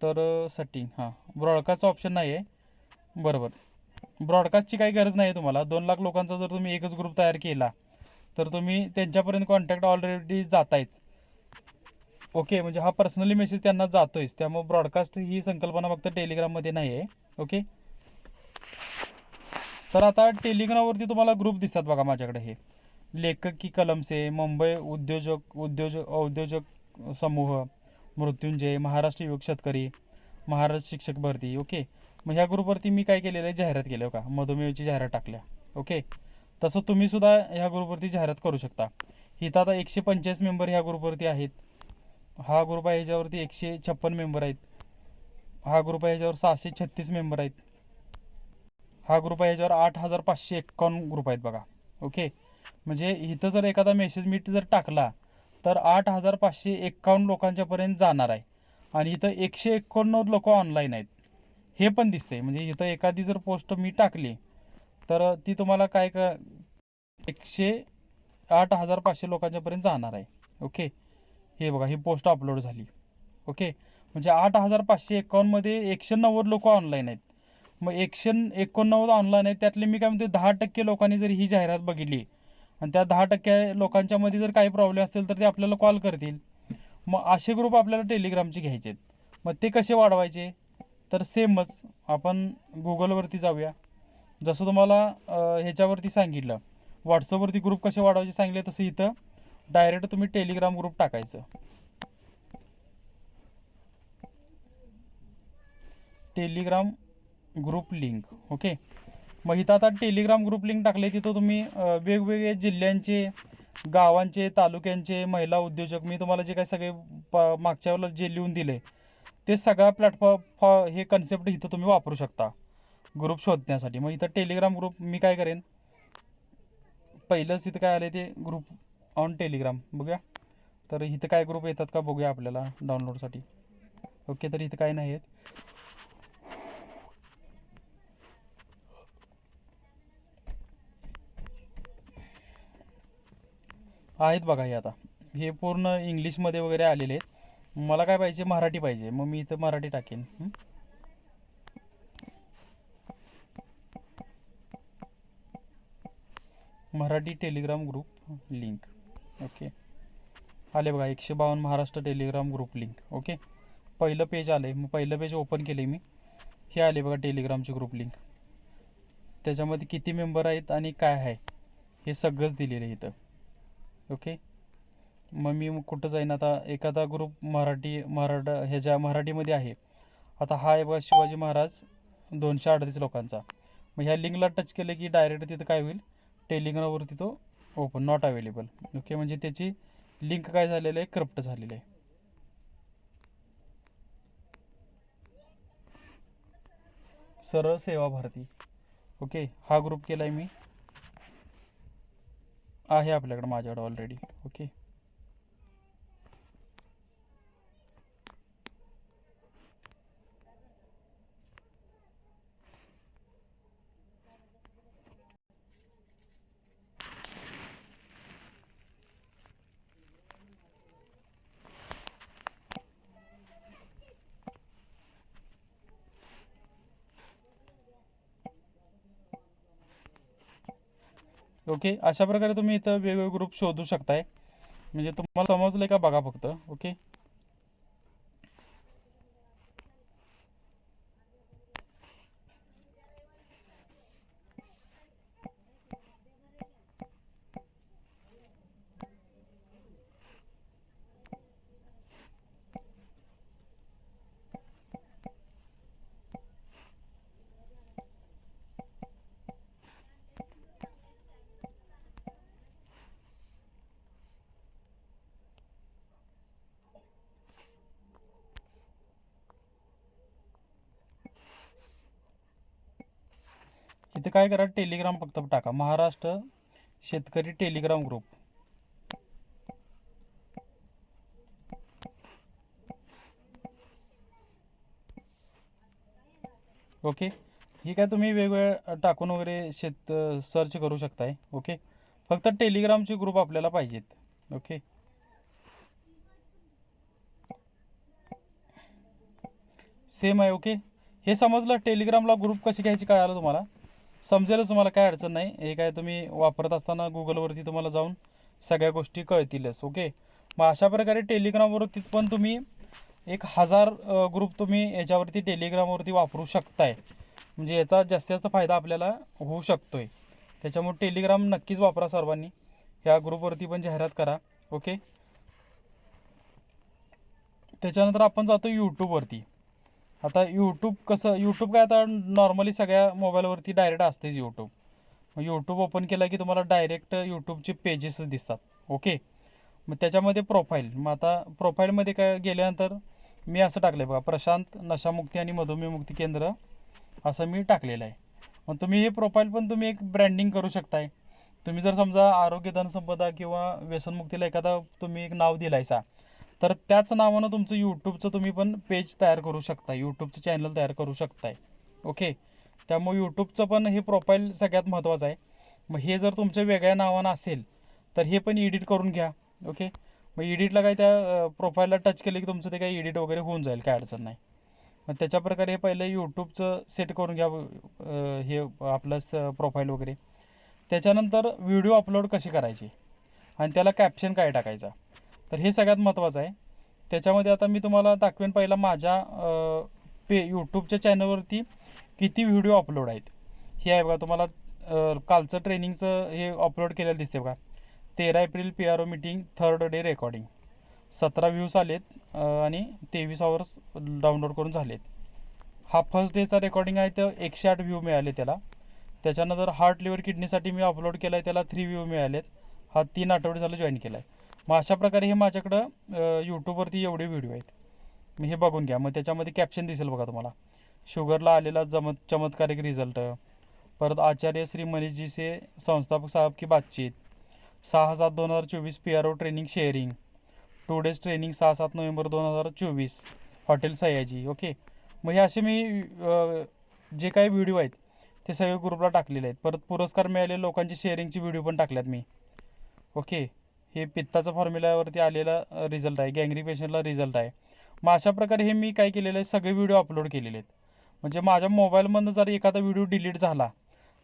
[SPEAKER 1] तर सेटिंग ब्रॉडकास्टचा ऑप्शन नाही आहे. बरोबर. ब्रॉडकास्टची काही गरज नाही आहे तुम्हाला. 2 लाख लोकांचा जर तुम्ही एकच ग्रुप तयार केला तर तुम्ही त्यांच्यापर्यंत कॉन्टॅक्ट ऑलरेडी जातायच. ओके. म्हणजे हा पर्सनली मेसेज त्यांना जातोयच. त्यामुळे ब्रॉडकास्ट ही संकल्पना फक्त टेलिग्राममध्ये नाही आहे. ओके. तर आता टेलिग्रामवरती तुम्हाला ग्रुप दिसतात बघा माझ्याकडे. हे लेखक की कलम से, मुंबई औद्योजक समूह, मृत्युंजय, महाराष्ट्र युवक शेतकरी, महाराष्ट्र शिक्षक भरती. ओके. मग ह्या ग्रुपवरती मी काय केलेलं आहे, जाहिरात केलं का, मधुमेहची जाहिरात टाकल्या. ओके. तसं तुम्ही सुद्धा ह्या ग्रुपवरती जाहिरात करू शकता. इथं आता 145 मेंबर ह्या ग्रुपवरती आहेत. हा ग्रुप आहे ह्याच्यावरती 156 मेंबर आहेत. हा ग्रुप आहे याच्यावर 636 मेंबर आहेत. हा ग्रुप आहे याच्यावर 8551 ग्रुप आहेत बघा. ओके, म्हणजे इथं जर एखादा मेसेज मी जर टाकला तर 8551 लोकांच्यापर्यंत जाणार आहे. आणि इथं 189 लोक ऑनलाईन आहेत हे पण दिसते. म्हणजे इथं एखादी जर पोस्ट मी टाकली तर ती तुम्हाला काय 8500 लोकांच्यापर्यंत जाणार आहे. ओके, हे बघा ही पोस्ट अपलोड झाली. ओके, म्हणजे 8551 मध्ये 190 लोक ऑनलाईन आहेत. मग 189 ऑनलाईन आहेत त्यातले मी काय म्हणतो 10% लोकांनी जर ही जाहिरात बघितली आणि त्या 10% लोकांच्या मध्ये जर काही प्रॉब्लेम असेल तर ते आपल्याला कॉल करतील. मग असे ग्रुप आपल्याला टेलिग्रामचे घ्यायचे आहेत. मग ते कसे वाढवायचे तर सेमच आपण गुगलवरती जाऊया. जसं तुम्हाला ह्याच्यावरती सांगितलं व्हॉट्सअपवरती ग्रुप कसे वाढवायचे सांगितले तसं इथं डायरेक्ट तुम्ही टेलिग्राम ग्रुप टाकायचं. Telegram group link. ओके, मग इथं आता टेलिग्राम ग्रुप लिंक टाकले तिथं तुम्ही वेगवेगळे जिल्ह्यांचे, गावांचे, तालुक्यांचे महिला उद्योजक मी तुम्हाला जे काही सगळे मागच्या वेळेला जे लिहून दिले ते सगळा प्लॅटफॉर्म हे कन्सेप्ट इथं तुम्ही वापरू शकता ग्रुप शोधण्यासाठी. मग इथं टेलिग्राम ग्रुप मी काय करेन पहिलंच इथं काय आले ते ग्रुप ऑन टेलिग्राम बघूया. तर इथं काय ग्रुप येतात का बघूया आपल्याला डाउनलोडसाठी. ओके, तर इथं काय नाही आहेत. आहेत बघा हे आता हे पूर्ण इंग्लिशमध्ये वगैरे आलेले आहेत. मला काय पाहिजे मराठी पाहिजे. मग मी इथं मराठी टाकेन. Marathi Telegram group link. Okay, आले बघा 152 Maharashtra Telegram group link. Okay, पहिलं पेज आलं आहे. मग पहिलं पेज ओपन केले मी. हे आले बघा टेलिग्रामचे ग्रुप लिंक. त्याच्यामध्ये किती मेंबर आहेत आणि काय आहे हे सगळंच दिलेलं आहे इथं. ओके, मग मी कुठं जाईन आता एखादा ग्रुप ह्याच्या मराठीमध्ये आहे. आता हा आहे बघा शिवाजी महाराज 238 लोकांचा. मग ह्या लिंकला टच केलं की डायरेक्ट तिथं काय होईल टेलिग्रामवरती तो ओपन नॉट अवेलेबल. ओके, म्हणजे त्याची लिंक काय झालेलं आहे करप्ट झालेलं आहे. सरळ सेवा भारती. ओके, हा ग्रुप केला आहे मी आहे आपल्याकडे माझ्याकडे ऑलरेडी. ओके, ओके, अशा प्रकारे तुम्ही इथं वेगवेगळे ग्रुप शोधू शकताय. म्हणजे तुम्हाला समजलं का बघा फक्त. ओके, इथं काय करा टेलिग्राम फक्त टाका महाराष्ट्र शेतकरी टेलिग्राम ग्रुप. ओके, ही काय तुम्ही वेगवेगळ्या टाकून वगैरे सर्च करू शकताय. ओके, फक्त टेलिग्रामचे ग्रुप आपल्याला पाहिजेत. ओके, सेम आहे. ओके, हे समजलं टेलिग्रामला ग्रुप कशी घ्यायची कळालं तुम्हाला समजेलच. तुम्हाला काय अडचण नाही. हे काय तुम्ही वापरत असताना गुगलवरती तुम्हाला जाऊन सगळ्या गोष्टी कळतीलच. ओके, मग अशा प्रकारे टेलिग्रामवरती पण तुम्ही 1000 ग्रुप तुम्ही याच्यावरती टेलिग्रामवरती वापरू शकताय. म्हणजे याचा जास्तीत जास्त फायदा आपल्याला होऊ शकतोय. त्याच्यामुळे टेलिग्राम नक्कीच वापरा सर्वांनी. ह्या ग्रुपवरती पण जाहिरात करा. ओके, त्याच्यानंतर आपण जातो यूट्यूबवरती. आता यूट्यूब काय आता नॉर्मली सगळ्या मोबाईलवरती डायरेक्ट असतेच यूट्यूब. मग यूट्यूब ओपन केला की तुम्हाला डायरेक्ट यूट्यूबचे पेजेस दिसतात. ओके, मग त्याच्यामध्ये प्रोफाईल. मग आता प्रोफाईलमध्ये काय गेल्यानंतर मी असं टाकलं आहे बघा, प्रशांत नशामुक्ती आणि मधुमेहमुक्ती केंद्र असं मी टाकलेलं आहे. मग तुम्ही हे प्रोफाईल पण तुम्ही एक ब्रँडिंग करू शकताय. तुम्ही जर समजा आरोग्य धनसंपदा किंवा व्यसनमुक्तीला एखादा तुम्ही एक नाव दिलायचा, तर त्याच नावानं तुमचं यूट्यूबचं तुम्ही पण पेज तयार करू शकता, यूट्यूबचं चॅनल तयार करू शकताय. ओके, त्यामुळे यूट्यूबचं पण हे प्रोफाईल सगळ्यात महत्त्वाचं आहे. मग हे जर तुमच्या वेगळ्या नावानं असेल तर हे पण एडिट करून घ्या. ओके, मग एडिटला काय त्या प्रोफाईलला टच केलं की तुमचं ते काही एडिट वगैरे होऊन जाईल, काय अडचण नाही. मग त्याच्या प्रकारे हे पहिले यूट्यूबचं सेट करून घ्या हे आपलं प्रोफाईल वगैरे. त्याच्यानंतर व्हिडिओ अपलोड कशी करायची आणि त्याला कॅप्शन काय टाकायचा, तर हे सगळ्यात महत्त्वाचं आहे. त्याच्यामध्ये आता मी तुम्हाला दाखवेन पहिला माझ्या यूट्यूबच्या चॅनलवरती किती व्हिडिओ अपलोड आहेत. हे आहे बघा, तुम्हाला कालचं ट्रेनिंगचं हे अपलोड केलेलं दिसते बघा, 13 April PRO meeting 3rd day recording. 17 views आलेत आणि 23 आवर्स डाउनलोड करून झालेत. हा फर्स्ट डेचा रेकॉर्डिंग आहे, तर 108 व्ह्यू मिळाले त्याला. त्याच्यानंतर हार्ट लिव्हर किडनीसाठी मी अपलोड केला आहे, त्याला 3 व्ह्यू मिळालेत. हा 3 आठवडे झालं जॉईन केला आहे. मग अशा प्रकारे हे माझ्याकडं यूट्यूबवरती एवढे व्हिडिओ आहेत. मी हे बघून घ्या. मग त्याच्यामध्ये कॅप्शन दिसेल बघा तुम्हाला, शुगरला आलेला चमत्कारिक रिझल्ट. परत आचार्य श्री मनीषजी से संस्थापक साहब की बातचीत, 6/7/2024 PRO training sharing, 2 days training 6-7 November 2024 hotel Sayaji. ओके, मग हे असे मी जे काही व्हिडिओ आहेत ते सगळे ग्रुपला टाकलेले आहेत. परत पुरस्कार मिळालेल्या लोकांची शेअरिंगची व्हिडिओ पण टाकल्यात मी. ओके, हे पित्ताचा फॉर्म्युल्यावरती आलेला रिझल्ट आहे, गँग्री पेशंटला रिझल्ट आहे. मग अशा प्रकारे हे मी काय केलेलं आहे, सगळे व्हिडिओ अपलोड केलेले आहेत. म्हणजे माझ्या मोबाईलमधनं जर एखादा व्हिडिओ डिलीट झाला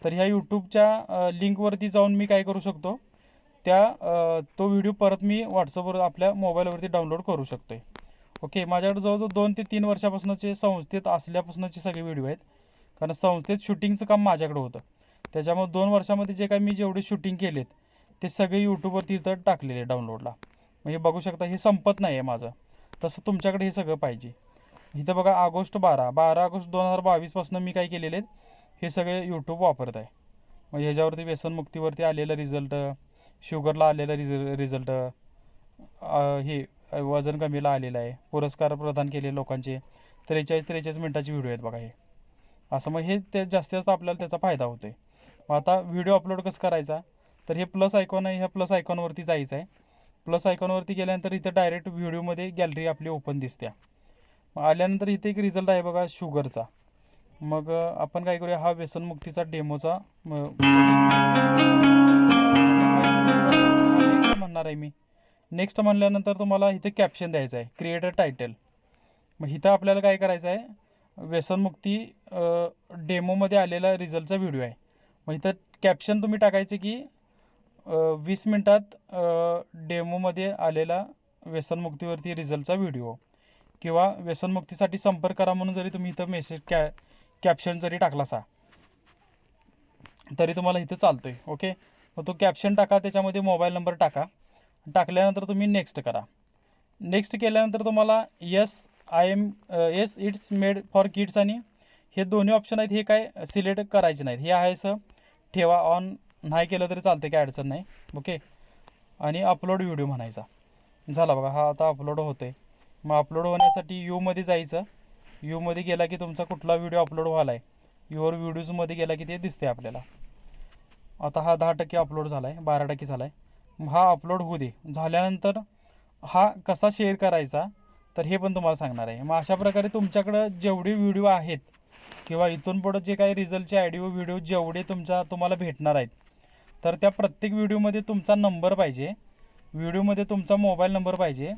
[SPEAKER 1] तर ह्या यूट्यूबच्या लिंकवरती जाऊन मी काय करू शकतो, तो व्हिडिओ परत मी व्हॉट्सअपवर आपल्या मोबाईलवरती डाउनलोड करू शकतो आहे. ओके, माझ्याकडे जवळजवळ 2 ते 3 वर्षापासूनचे संस्थेत असल्यापासूनचे सगळे व्हिडिओ आहेत. कारण संस्थेत शूटिंगचं काम माझ्याकडे होतं, त्याच्यामुळे 2 वर्षामध्ये जे काही मी जेवढे शूटिंग केलेत ते सगळे यूट्यूबवरती इथं टाकलेले डाउनलोडला. मग हे बघू शकता, हे संपत नाही आहे माझं. तसं तुमच्याकडे हे सगळं पाहिजे. इथं बघा, ऑगस्ट 12 ऑगस्ट 2022 मी काय केलेले आहेत, हे सगळे यूट्यूब वापरत आहे. मग ह्याच्यावरती व्यसनमुक्तीवरती आलेलं रिझल्ट, शुगरला आलेलं रिझल्ट, हे वजन कमीला आलेलं आहे, पुरस्कार प्रदान केले लोकांचे 43 मिनिटाची व्हिडिओ आहेत बघा हे असं. मग हे ते जास्तीत जास्त आपल्याला त्याचा फायदा होतो आहे. मग आता व्हिडिओ अपलोड कसं करायचा, तर हे प्लस आयकॉन आहे, ह्या प्लस आयकॉनवरती जायचं आहे. प्लस आयकॉनवरती गेल्यानंतर इथं डायरेक्ट व्हिडिओमध्ये गॅलरी आपली ओपन दिसत्या. मग आल्यानंतर इथे एक रिझल्ट आहे बघा शुगरचा. मग आपण काय करूया, हा व्यसनमुक्तीचा डेमोचा म्हणणार आहे मी. नेक्स्ट म्हणल्यानंतर तुम्हाला इथे कॅप्शन द्यायचं आहे, क्रिएट अ टायटल. मग इथं आपल्याला काय करायचं आहे, व्यसनमुक्ती डेमोमध्ये आलेला रिझल्टचा व्हिडिओ आहे. मग इथं कॅप्शन तुम्ही टाकायचे की 20 मिनिटात डेमोमध्ये आलेला व्यसनमुक्तीवरती रिझल्टचा व्हिडिओ, किंवा व्यसनमुक्तीसाठी संपर्क करा म्हणून जरी तुम्ही इथं मेसेज कॅप्शन जरी टाकलासा तरी तुम्हाला इथं चालतो आहे. ओके, मग तो कॅप्शन टाका, त्याच्यामध्ये मोबाईल नंबर टाका. टाकल्यानंतर तुम्ही नेक्स्ट करा. नेक्स्ट केल्यानंतर तुम्हाला yes it's made for kids आणि हे दोन्ही ऑप्शन आहेत, हे काय सिलेक्ट करायचे नाहीत. हे आहे असं ठेवा, ऑन नाही केलं तरी चालते, काय अडचण नाही. ओके, आणि अपलोड व्हिडिओ म्हणायचा. झाला बघा, हा आता अपलोड होतो आहे. मग अपलोड होण्यासाठी यूमध्ये जायचं. यूमध्ये गेला की तुमचा कुठला व्हिडिओ अपलोड व्हायला आहे, युअर व्हिडिओजमध्ये गेला की ते दिसते आपल्याला. आता हा 10% अपलोड झाला आहे, 12% झाला आहे. हा अपलोड होऊ दे. झाल्यानंतर हा कसा शेअर करायचा तर हे पण तुम्हाला सांगणार आहे. मग अशा प्रकारे तुमच्याकडं जेवढे व्हिडिओ आहेत किंवा इथून पुढं जे काही रिझल्टचे ऑडिओ व्हिडिओ जेवढे तुम्हाला भेटणार आहेत, तर त्या प्रत्येक व्हिडिओमध्ये तुमचा नंबर पाहिजे, व्हिडिओमध्ये तुमचा मोबाईल नंबर पाहिजे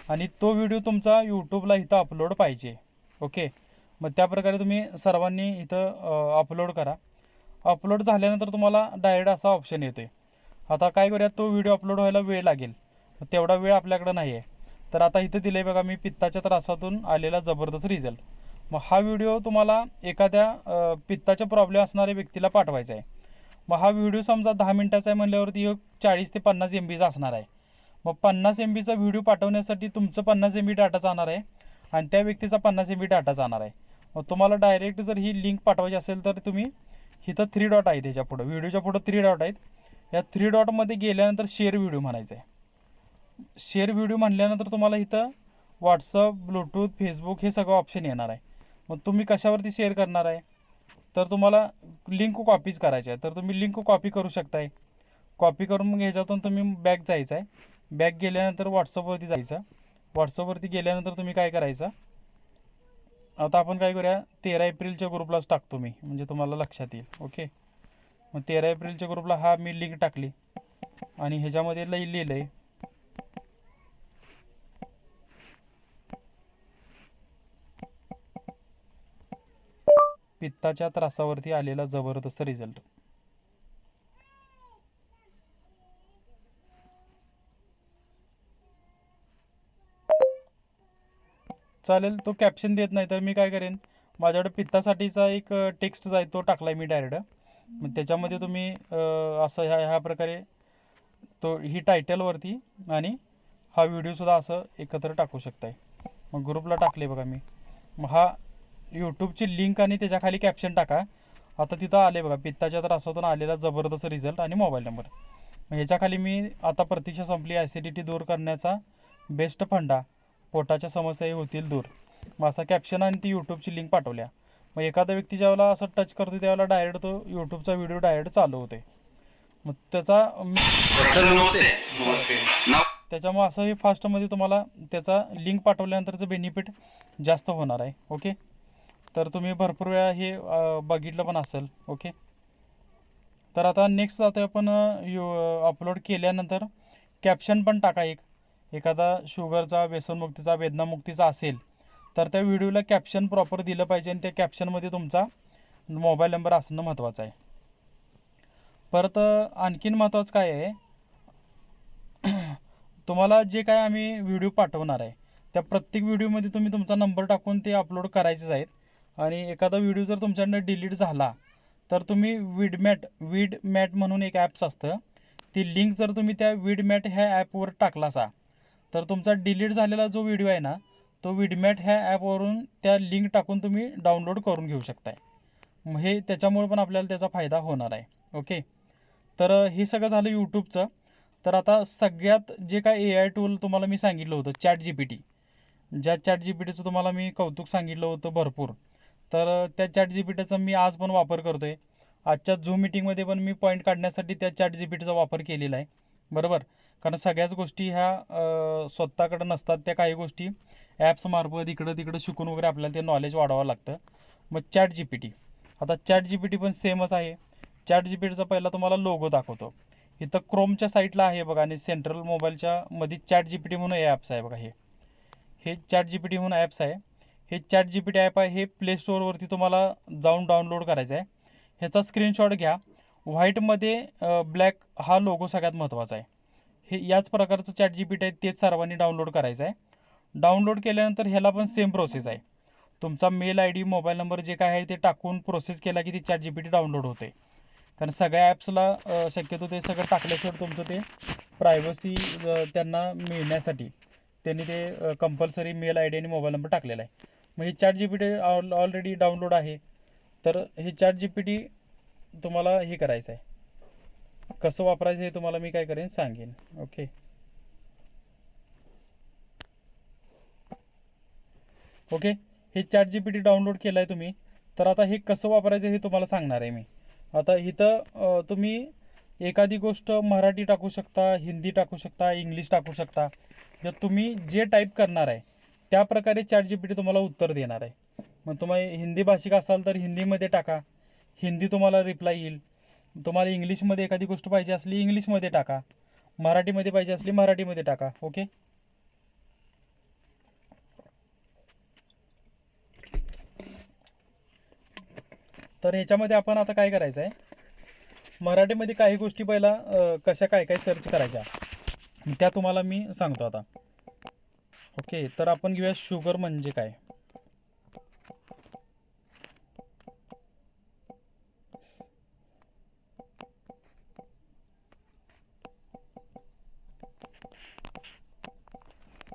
[SPEAKER 1] आणि तो व्हिडिओ तुमचा यूट्यूबला इथं अपलोड पाहिजे. ओके, मग त्या प्रकारे तुम्ही सर्वांनी इथं अपलोड करा. अपलोड झाल्यानंतर तुम्हाला डायरेक्ट असा ऑप्शन येतो आहे. आता काय करूया, तो व्हिडिओ अपलोड व्हायला वेळ लागेल, तेवढा वेळ आपल्याकडं नाही आहे. तर आता इथं दिलं आहे बघा, मी पित्ताच्या त्रासातून आलेला जबरदस्त रिझल्ट. मग हा व्हिडिओ तुम्हाला एखाद्या पित्ताचा प्रॉब्लेम असणाऱ्या व्यक्तीला पाठवायचा आहे. मग हा व्हिडिओ समजा 10 मिनिटाचा आहे म्हणल्यावरती 40 ते 50 MBचा असणार आहे. मग 50 MBचा व्हिडिओ पाठवण्यासाठी तुमचं 50 MB डाटा जाणार आहे आणि त्या व्यक्तीचा 50 MB डाटा जाणार आहे. मग तुम्हाला डायरेक्ट जर ही लिंक पाठवायची असेल तर तुम्ही इथं 3 डॉट आहे, त्याच्या पुढं व्हिडिओच्या पुढं 3 डॉट आहेत. या 3 डॉटमध्ये गेल्यानंतर शेअर व्हिडिओ म्हणायचं आहे. शेअर व्हिडिओ म्हणल्यानंतर तुम्हाला इथं व्हॉट्सअप, ब्लूटूथ, फेसबुक हे सगळं ऑप्शन येणार आहे. मग तुम्ही कशावरती शेअर करणार आहे, तर तुम्हाला लिंक कॉपीज करायची आहे, तर तुम्ही लिंक कॉपी करू शकताय. कॉपी करून मग ह्याच्यातून तुम्ही बॅक जायचं आहे. बॅक गेल्यानंतर व्हॉट्सअपवरती जायचं. व्हॉट्सअपवरती गेल्यानंतर तुम्ही काय करायचं, आता आपण काय करूया, 13 एप्रिलच्या ग्रुपलाच टाकतो मी, म्हणजे तुम्हाला लक्षात येईल. ओके, मग 13 एप्रिलच्या ग्रुपला हा मी लिंक टाकली आणि ह्याच्यामध्ये लिहिलं आहे पित्ताच्या त्रासावरती आलेला जबरदस्त रिझल्ट. चालेल, तो कॅप्शन देत नाही तर मी काय करेन, माझ्याकडे पित्तासाठीचा एक टेक्स्ट आहे तो टाकला आहे मी डायरेक्ट. मग त्याच्यामध्ये तुम्ही असं ह्या प्रकारे तो ही टायटलवरती आणि हा व्हिडिओसुद्धा असं एकत्र टाकू शकताय. मग ग्रुपला टाकले बघा मी. मग हा यूट्यूबची लिंक आणि त्याच्याखाली कॅप्शन टाका. आता तिथं आले बघा, पित्ताच्या त्रासातून आलेला जबरदस्त रिझल्ट आणि मोबाईल नंबर. मग ह्याच्याखाली मी आता प्रतीक्षा संपली, ॲसिडिटी दूर करण्याचा बेस्ट फंडा, पोटाच्या समस्याही होतील दूर, मग असा कॅप्शन आणि ती यूट्यूबची लिंक पाठवल्या. मग एखादा व्यक्ती ज्यावेळेला असं टच करतो त्यावेळेला डायरेक्ट तो यूट्यूबचा व्हिडिओ डायरेक्ट चालू होते. मग त्याच्यामुळे असं हे फास्टमध्ये तुम्हाला त्याचा लिंक पाठवल्यानंतरचं बेनिफिट जास्त होणार आहे. ओके, तर तुम्ही भरपूर वेळा हे बघितलं पण असेल. ओके, तर आता नेक्स्ट आता आपण अपलोड केल्यानंतर कॅप्शन पण टाका. एखादा शुगरचा, व्यसनमुक्तीचा, वेदनामुक्तीचा असेल तर त्या व्हिडिओला कॅप्शन प्रॉपर दिलं पाहिजे आणि त्या कॅप्शनमध्ये तुमचा मोबाईल नंबर असणं महत्त्वाचं आहे. परत आणखीन महत्त्वाचं काय आहे, तुम्हाला जे काय आम्ही व्हिडिओ पाठवणार आहे त्या प्रत्येक व्हिडिओमध्ये तुम्ही तुमचा नंबर टाकून ते अपलोड करायचेच आहेत. आणि एखादा व्हिडिओ जर तुमच्याकडनं डिलीट झाला तर तुम्ही विडमॅट म्हणून एक ॲप्स असतं, ती लिंक जर तुम्ही त्या विडमॅट ह्या ॲपवर टाकलासा तर तुमचा डिलीट झालेला जो व्हिडिओ आहे ना, तो विडमॅट ह्या ॲपवरून त्या लिंक टाकून तुम्ही डाउनलोड करून घेऊ शकताय. मग हे त्याच्यामुळे पण आपल्याला त्याचा फायदा होणार आहे. ओके, तर हे सगळं झालं यूट्यूबचं. तर आता सगळ्यात जे काय AI टूल तुम्हाला मी सांगितलं होतं, ChatGPT, ज्या ChatGPTचं तुम्हाला मी कौतुक सांगितलं होतं भरपूर, तर त्या ChatGPTचा मी आज पण वापर करतो आहे. आजच्या झूम मीटिंगमध्ये पण मी पॉईंट काढण्यासाठी त्या ChatGPTचा वापर केलेला आहे. बरोबर, कारण सगळ्याच गोष्टी ह्या स्वतःकडं नसतात, त्या काही गोष्टी ॲप्समार्फत इकडं तिकडं शिकून वगैरे आपल्याला ते नॉलेज वाढवावं लागतं. मग ChatGPT, आता ChatGPT पण सेमच आहे. ChatGPTचा पहिला तुम्हाला लोगो दाखवतो. इथं क्रोमच्या साईटला आहे बघा, आणि सेंट्रल मोबाईलच्या मध्ये ChatGPT म्हणून ॲप्स आहे बघा. हे ChatGPT म्हणून ॲप्स आहे. हे ChatGPT ॲप आहे, हे प्ले स्टोअरवरती तुम्हाला जाऊन डाउनलोड करायचं आहे. ह्याचा स्क्रीनशॉट घ्या. व्हाईटमध्ये ब्लॅक हा लोगो सगळ्यात महत्त्वाचा आहे. हे याच प्रकारचं ChatGPT आहे, तेच सर्वांनी डाउनलोड करायचं आहे. डाउनलोड केल्यानंतर ह्याला पण सेम प्रोसेस आहे. तुमचा मेल ID, मोबाईल नंबर जे काय आहे ते टाकून प्रोसेस केला की ती ChatGPT डाउनलोड होते. कारण सगळ्या ॲप्सला शक्यतो ते सगळं टाकल्याशिवाय तुमचं ते प्रायव्हसी त्यांना मिळण्यासाठी त्यांनी ते कंपल्सरी मेल ID आणि मोबाईल नंबर टाकलेला आहे. मग हे ChatGPT ऑलरेडी डाउनलोड आहे. तर हे ChatGPT तुम्हाला हे करायचं आहे, कसं वापरायचं हे तुम्हाला मी काय करेन सांगेन. ओके, ओके, हे ChatGPT डाउनलोड केलं आहे तुम्ही. तर आता हे कसं वापरायचं हे तुम्हाला सांगणार आहे मी. आता इथं तुम्ही एखादी गोष्ट मराठी टाकू शकता, हिंदी टाकू शकता, इंग्लिश टाकू शकता. जर तुम्ही जे टाईप करणार आहे त्या प्रकारे ChatGPT तुम्हाला उत्तर देणार आहे. मग तुम्ही हिंदी भाषिक असाल तर हिंदीमध्ये टाका, हिंदी तुम्हाला रिप्लाय येईल. तुम्हाला इंग्लिशमध्ये एखादी गोष्ट पाहिजे असली इंग्लिशमध्ये टाका, मराठीमध्ये पाहिजे असली मराठीमध्ये टाका. ओके, तर ह्याच्यामध्ये आपण आता काय करायचं आहे, मराठीमध्ये काही गोष्टी पहिला कशा काय सर्च करायच्या त्या तुम्हाला मी सांगतो आता. ओके, तर आपण घेऊया शुगर म्हणजे काय.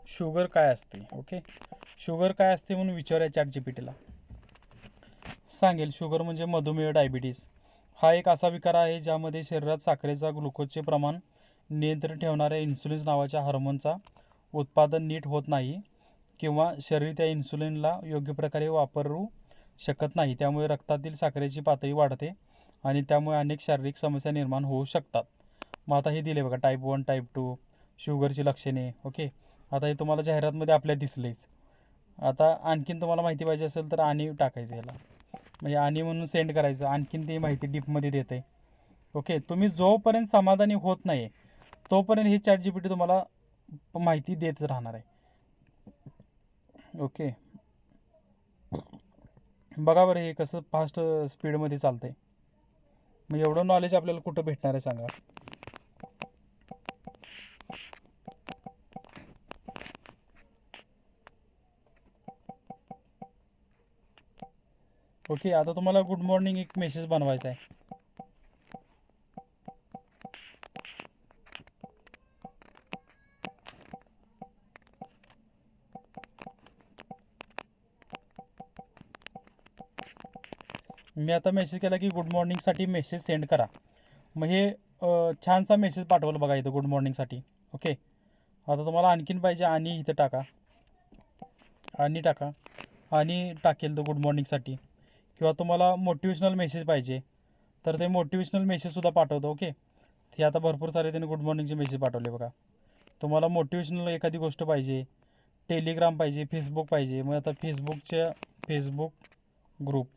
[SPEAKER 1] शुगर काय असते. ओके, शुगर काय असते म्हणून विचारूया ChatGPTला. सांगेल शुगर म्हणजे मधुमेह, डायबिटीज हा एक असा विकार आहे ज्यामध्ये शरीरात साखरेचा, ग्लुकोजचे प्रमाण नियंत्रण ठेवणाऱ्या इन्सुलिन नावाच्या हार्मोनचा उत्पादन नीट होत नाही. किंवा शरीर त्या इन्सुलिनला योग्य प्रकारे वापरू शकत नाही. त्यामुळे रक्तातील साखरेची पातळी वाढते आणि त्यामुळे अनेक शारीरिक समस्या निर्माण होऊ शकतात. मग आता हे दिले बघा, टाईप 1 टाईप 2 शुगरची लक्षणे. ओके, आता हे तुम्हाला जाहिरातमध्ये आपल्या दिसलेच. आता आणखीन तुम्हाला माहिती पाहिजे असेल तर आणि टाकायचं याला, म्हणजे आणि म्हणून सेंड करायचं. आणखीन ती माहिती डीपमध्ये देते. ओके, तुम्ही जोपर्यंत समाधानी होत नाही तोपर्यंत हे ChatGPT तुम्हाला माहिती देत राहणार आहे. ओके, बघा बरं हे कसं फास्ट स्पीडमध्ये चालतंय. मग एवढं नॉलेज आपल्याला कुठं भेटणार आहे सांगा. ओके, आता तुम्हाला गुड मॉर्निंग एक मेसेज बनवायचा आहे. मी आता मेसेज केला की गुड मॉर्निंगसाठी मेसेज सेंड करा. मग हे छानसा मेसेज पाठवलं बघा इथं गुड मॉर्निंगसाठी. ओके, आता तुम्हाला आणखीन पाहिजे आणि इथं टाका, आणि टाका, आणि टाकेल तो गुड मॉर्निंगसाठी. किंवा तुम्हाला मोटिवेशनल मेसेज पाहिजे तर ते मोटिवेशनल मेसेजसुद्धा पाठवतो. ओके, ते आता भरपूर सारे त्यांनी गुड मॉर्निंगचे मेसेज पाठवले बघा. तुम्हाला मोटिवेशनल एखादी गोष्ट पाहिजे, टेलिग्राम पाहिजे, फेसबुक पाहिजे. मग आता फेसबुक ग्रुप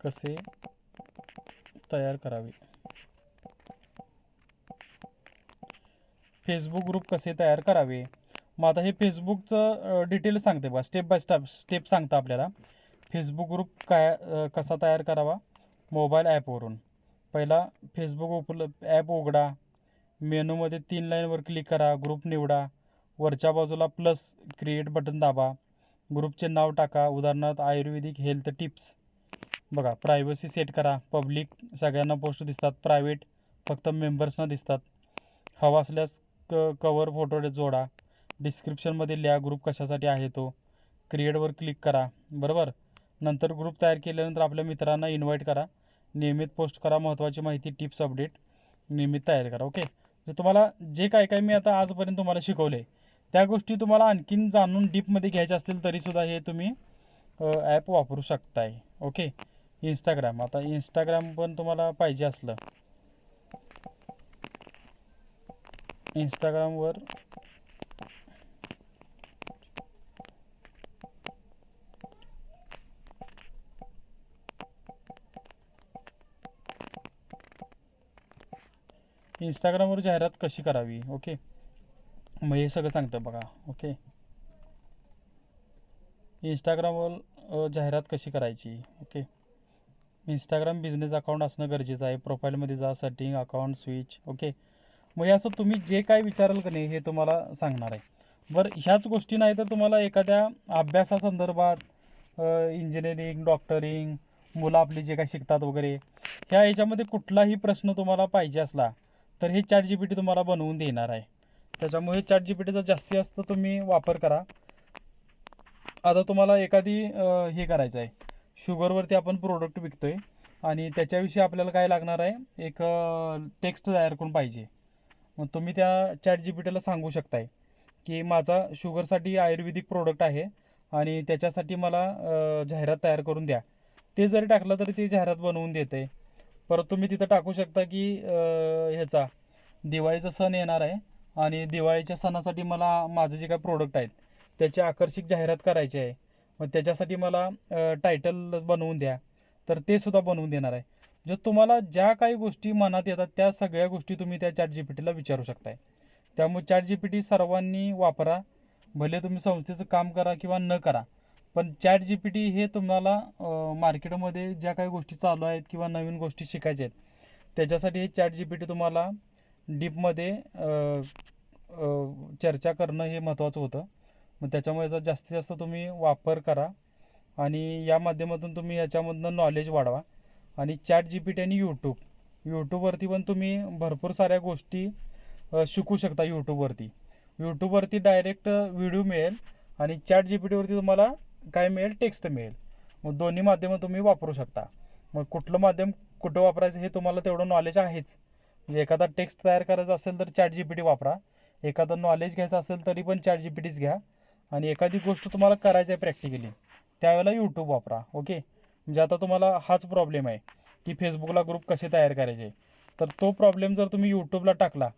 [SPEAKER 1] कसे तयार करावे, फेसबुक ग्रुप कसे तयार करावे. मग आता हे फेसबुकचं डिटेल सांगते बघा, स्टेप बाय स्टेप सांगतं आपल्याला. फेसबुक ग्रुप कसा तयार करावा मोबाईल ॲपवरून. पहिला फेसबुक ॲप उघडा, मेनूमध्ये 3 लाईनवर क्लिक करा, ग्रुप निवडा, वरच्या बाजूला प्लस क्रिएट बटन दाबा, ग्रुपचे नाव टाका, उदाहरणार्थ आयुर्वेदिक हेल्थ टिप्स. बघा, प्रायव्हसी सेट करा, पब्लिक सगळ्यांना पोस्ट दिसतात, प्रायव्हेट फक्त मेंबर्सना दिसतात. हवा असल्यास कवर फोटो जोडा, डिस्क्रिप्शनमध्ये लिहा ग्रुप कशासाठी आहे तो, क्रिएटवर क्लिक करा. बरोबर, नंतर ग्रुप तयार केल्यानंतर आपल्या मित्रांना इन्व्हाइट करा, नियमित पोस्ट करा, महत्त्वाची माहिती टिप्स अपडेट नियमित तयार करा. ओके, तर तुम्हाला जे काय मी आता आजपर्यंत तुम्हाला शिकवले त्या गोष्टी तुम्हाला आणखीन जाणून डीपमध्ये घ्यायच्या असतील तरीसुद्धा हे तुम्ही ॲप वापरू शकताय. ओके, इंस्टाग्राम, आता इंस्टाग्राम पण तुम्हाला पाहिजे असलं, इंस्टाग्रामवर जाहिरात कशी करावी. ओके, मग हे सगळं सांगतं बघा. ओके, इंस्टाग्रामवर जाहिरात कशी करायची. ओके, इंस्टाग्राम बिझनेस अकाउंट असणं गरजेचं आहे. प्रोफाईलमध्ये जा, सेटिंग, अकाउंट स्विच. ओके, मग हे असं तुम्ही जे काय विचाराल का नाही हे तुम्हाला सांगणार आहे. बरं, ह्याच गोष्टी नाही तर तुम्हाला एखाद्या अभ्यासासंदर्भात, इंजिनिअरिंग, डॉक्टरिंग, मुलं आपली जे काय शिकतात वगैरे, ह्या याच्यामध्ये कुठलाही प्रश्न तुम्हाला पाहिजे असला तर हे ChatGPT तुम्हाला बनवून देणार आहे. त्याच्यामुळे ChatGPTचा जास्तीत जास्त तुम्ही वापर करा. आता तुम्हाला एखादी हे करायचं आहे, शुगरवरती आपण प्रोडक्ट विकतो आहे आणि त्याच्याविषयी आपल्याला काय लागणार आहे, एक टेक्स्ट तयार करून पाहिजे. मग तुम्ही त्या ChatGPTला सांगू शकताय की माझा शुगरसाठी आयुर्वेदिक प्रोडक्ट आहे आणि त्याच्यासाठी मला जाहिरात तयार करून द्या. ते जरी टाकलं तरी ते जाहिरात बनवून देते. परत तुम्ही तिथं टाकू शकता की ह्याचा दिवाळीचा सण येणार आहे आणि दिवाळीच्या सणासाठी मला माझं जे काय प्रोडक्ट आहेत त्याची आकर्षक जाहिरात करायची आहे, मग त्याच्यासाठी मला टायटल बनवून द्या, तर ते सुद्धा बनवून देणार आहे. जर तुम्हाला ज्या काही गोष्टी मनात येतात त्या सगळ्या गोष्टी तुम्ही त्या ChatGPTला विचारू शकताय. त्यामुळे ChatGPT सर्वांनी वापरा, भले तुम्ही संस्थेचं काम करा किंवा न करा, पण ChatGPT हे तुम्हाला मार्केटमध्ये ज्या काही गोष्टी चालू आहेत किंवा नवीन गोष्टी शिकायच्या आहेत त्याच्यासाठी हे ChatGPT तुम्हाला डीपमध्ये चर्चा करणं हे महत्त्वाचं होतं. मग त्याच्यामुळे याचा जास्तीत जास्त तुम्ही वापर करा आणि या माध्यमातून तुम्ही याच्यामधनं नॉलेज वाढवा. आणि ChatGPT आणि यूट्यूबवरती पण तुम्ही भरपूर साऱ्या गोष्टी शिकू शकता. यूट्यूबवरती डायरेक्ट व्हिडिओ मिळेल आणि ChatGPTवरती तुम्हाला काय मिळेल, टेक्स्ट मिळेल. मग दोन्ही माध्यमं तुम्ही वापरू शकता. मग कुठलं माध्यम कुठं वापरायचं हे तुम्हाला तेवढं नॉलेज आहेच. म्हणजे एखादा टेक्स्ट तयार करायचा असेल तर ChatGPT वापरा, एखादं नॉलेज घ्यायचं असेल तरी पण ChatGPTच घ्या. आणि एखादी गोष्ट तुम्हाला करायची आहे प्रॅक्टिकली त्यावेळेला यूट्यूब वापरा. ओके, म्हणजे आता तुम्हाला हाच प्रॉब्लेम आहे की फेसबुकला ग्रुप कसे तयार करायचे, तर तो प्रॉब्लेम जर तुम्ही यूट्यूबला टाकला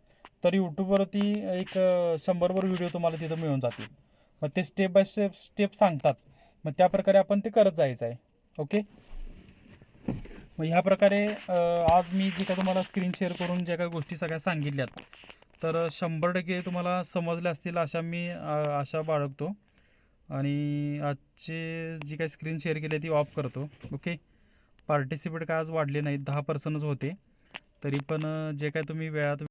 [SPEAKER 1] तर यूट्यूबवरती एक 100भर व्हिडिओ तुम्हाला तिथं मिळून जातील. मग ते स्टेप बाय स्टेप सांगतात. मग त्या प्रकारे आपण ते करत जायचं आहे. ओके, मग ह्या प्रकारे आज मी जे काय तुम्हाला स्क्रीन शेअर करून ज्या काही गोष्टी सगळ्या सांगितल्यात तर 100% तुम्हाला समजल्या असतील अशा मी आशा बाळगतो. आणि आजचे जी काही स्क्रीन शेअर केली ती ऑफ करतो. ओके, पार्टिसिपेट काय आज वाढले नाहीत, 10% होते. तरी पण जे काय तुम्ही वेळात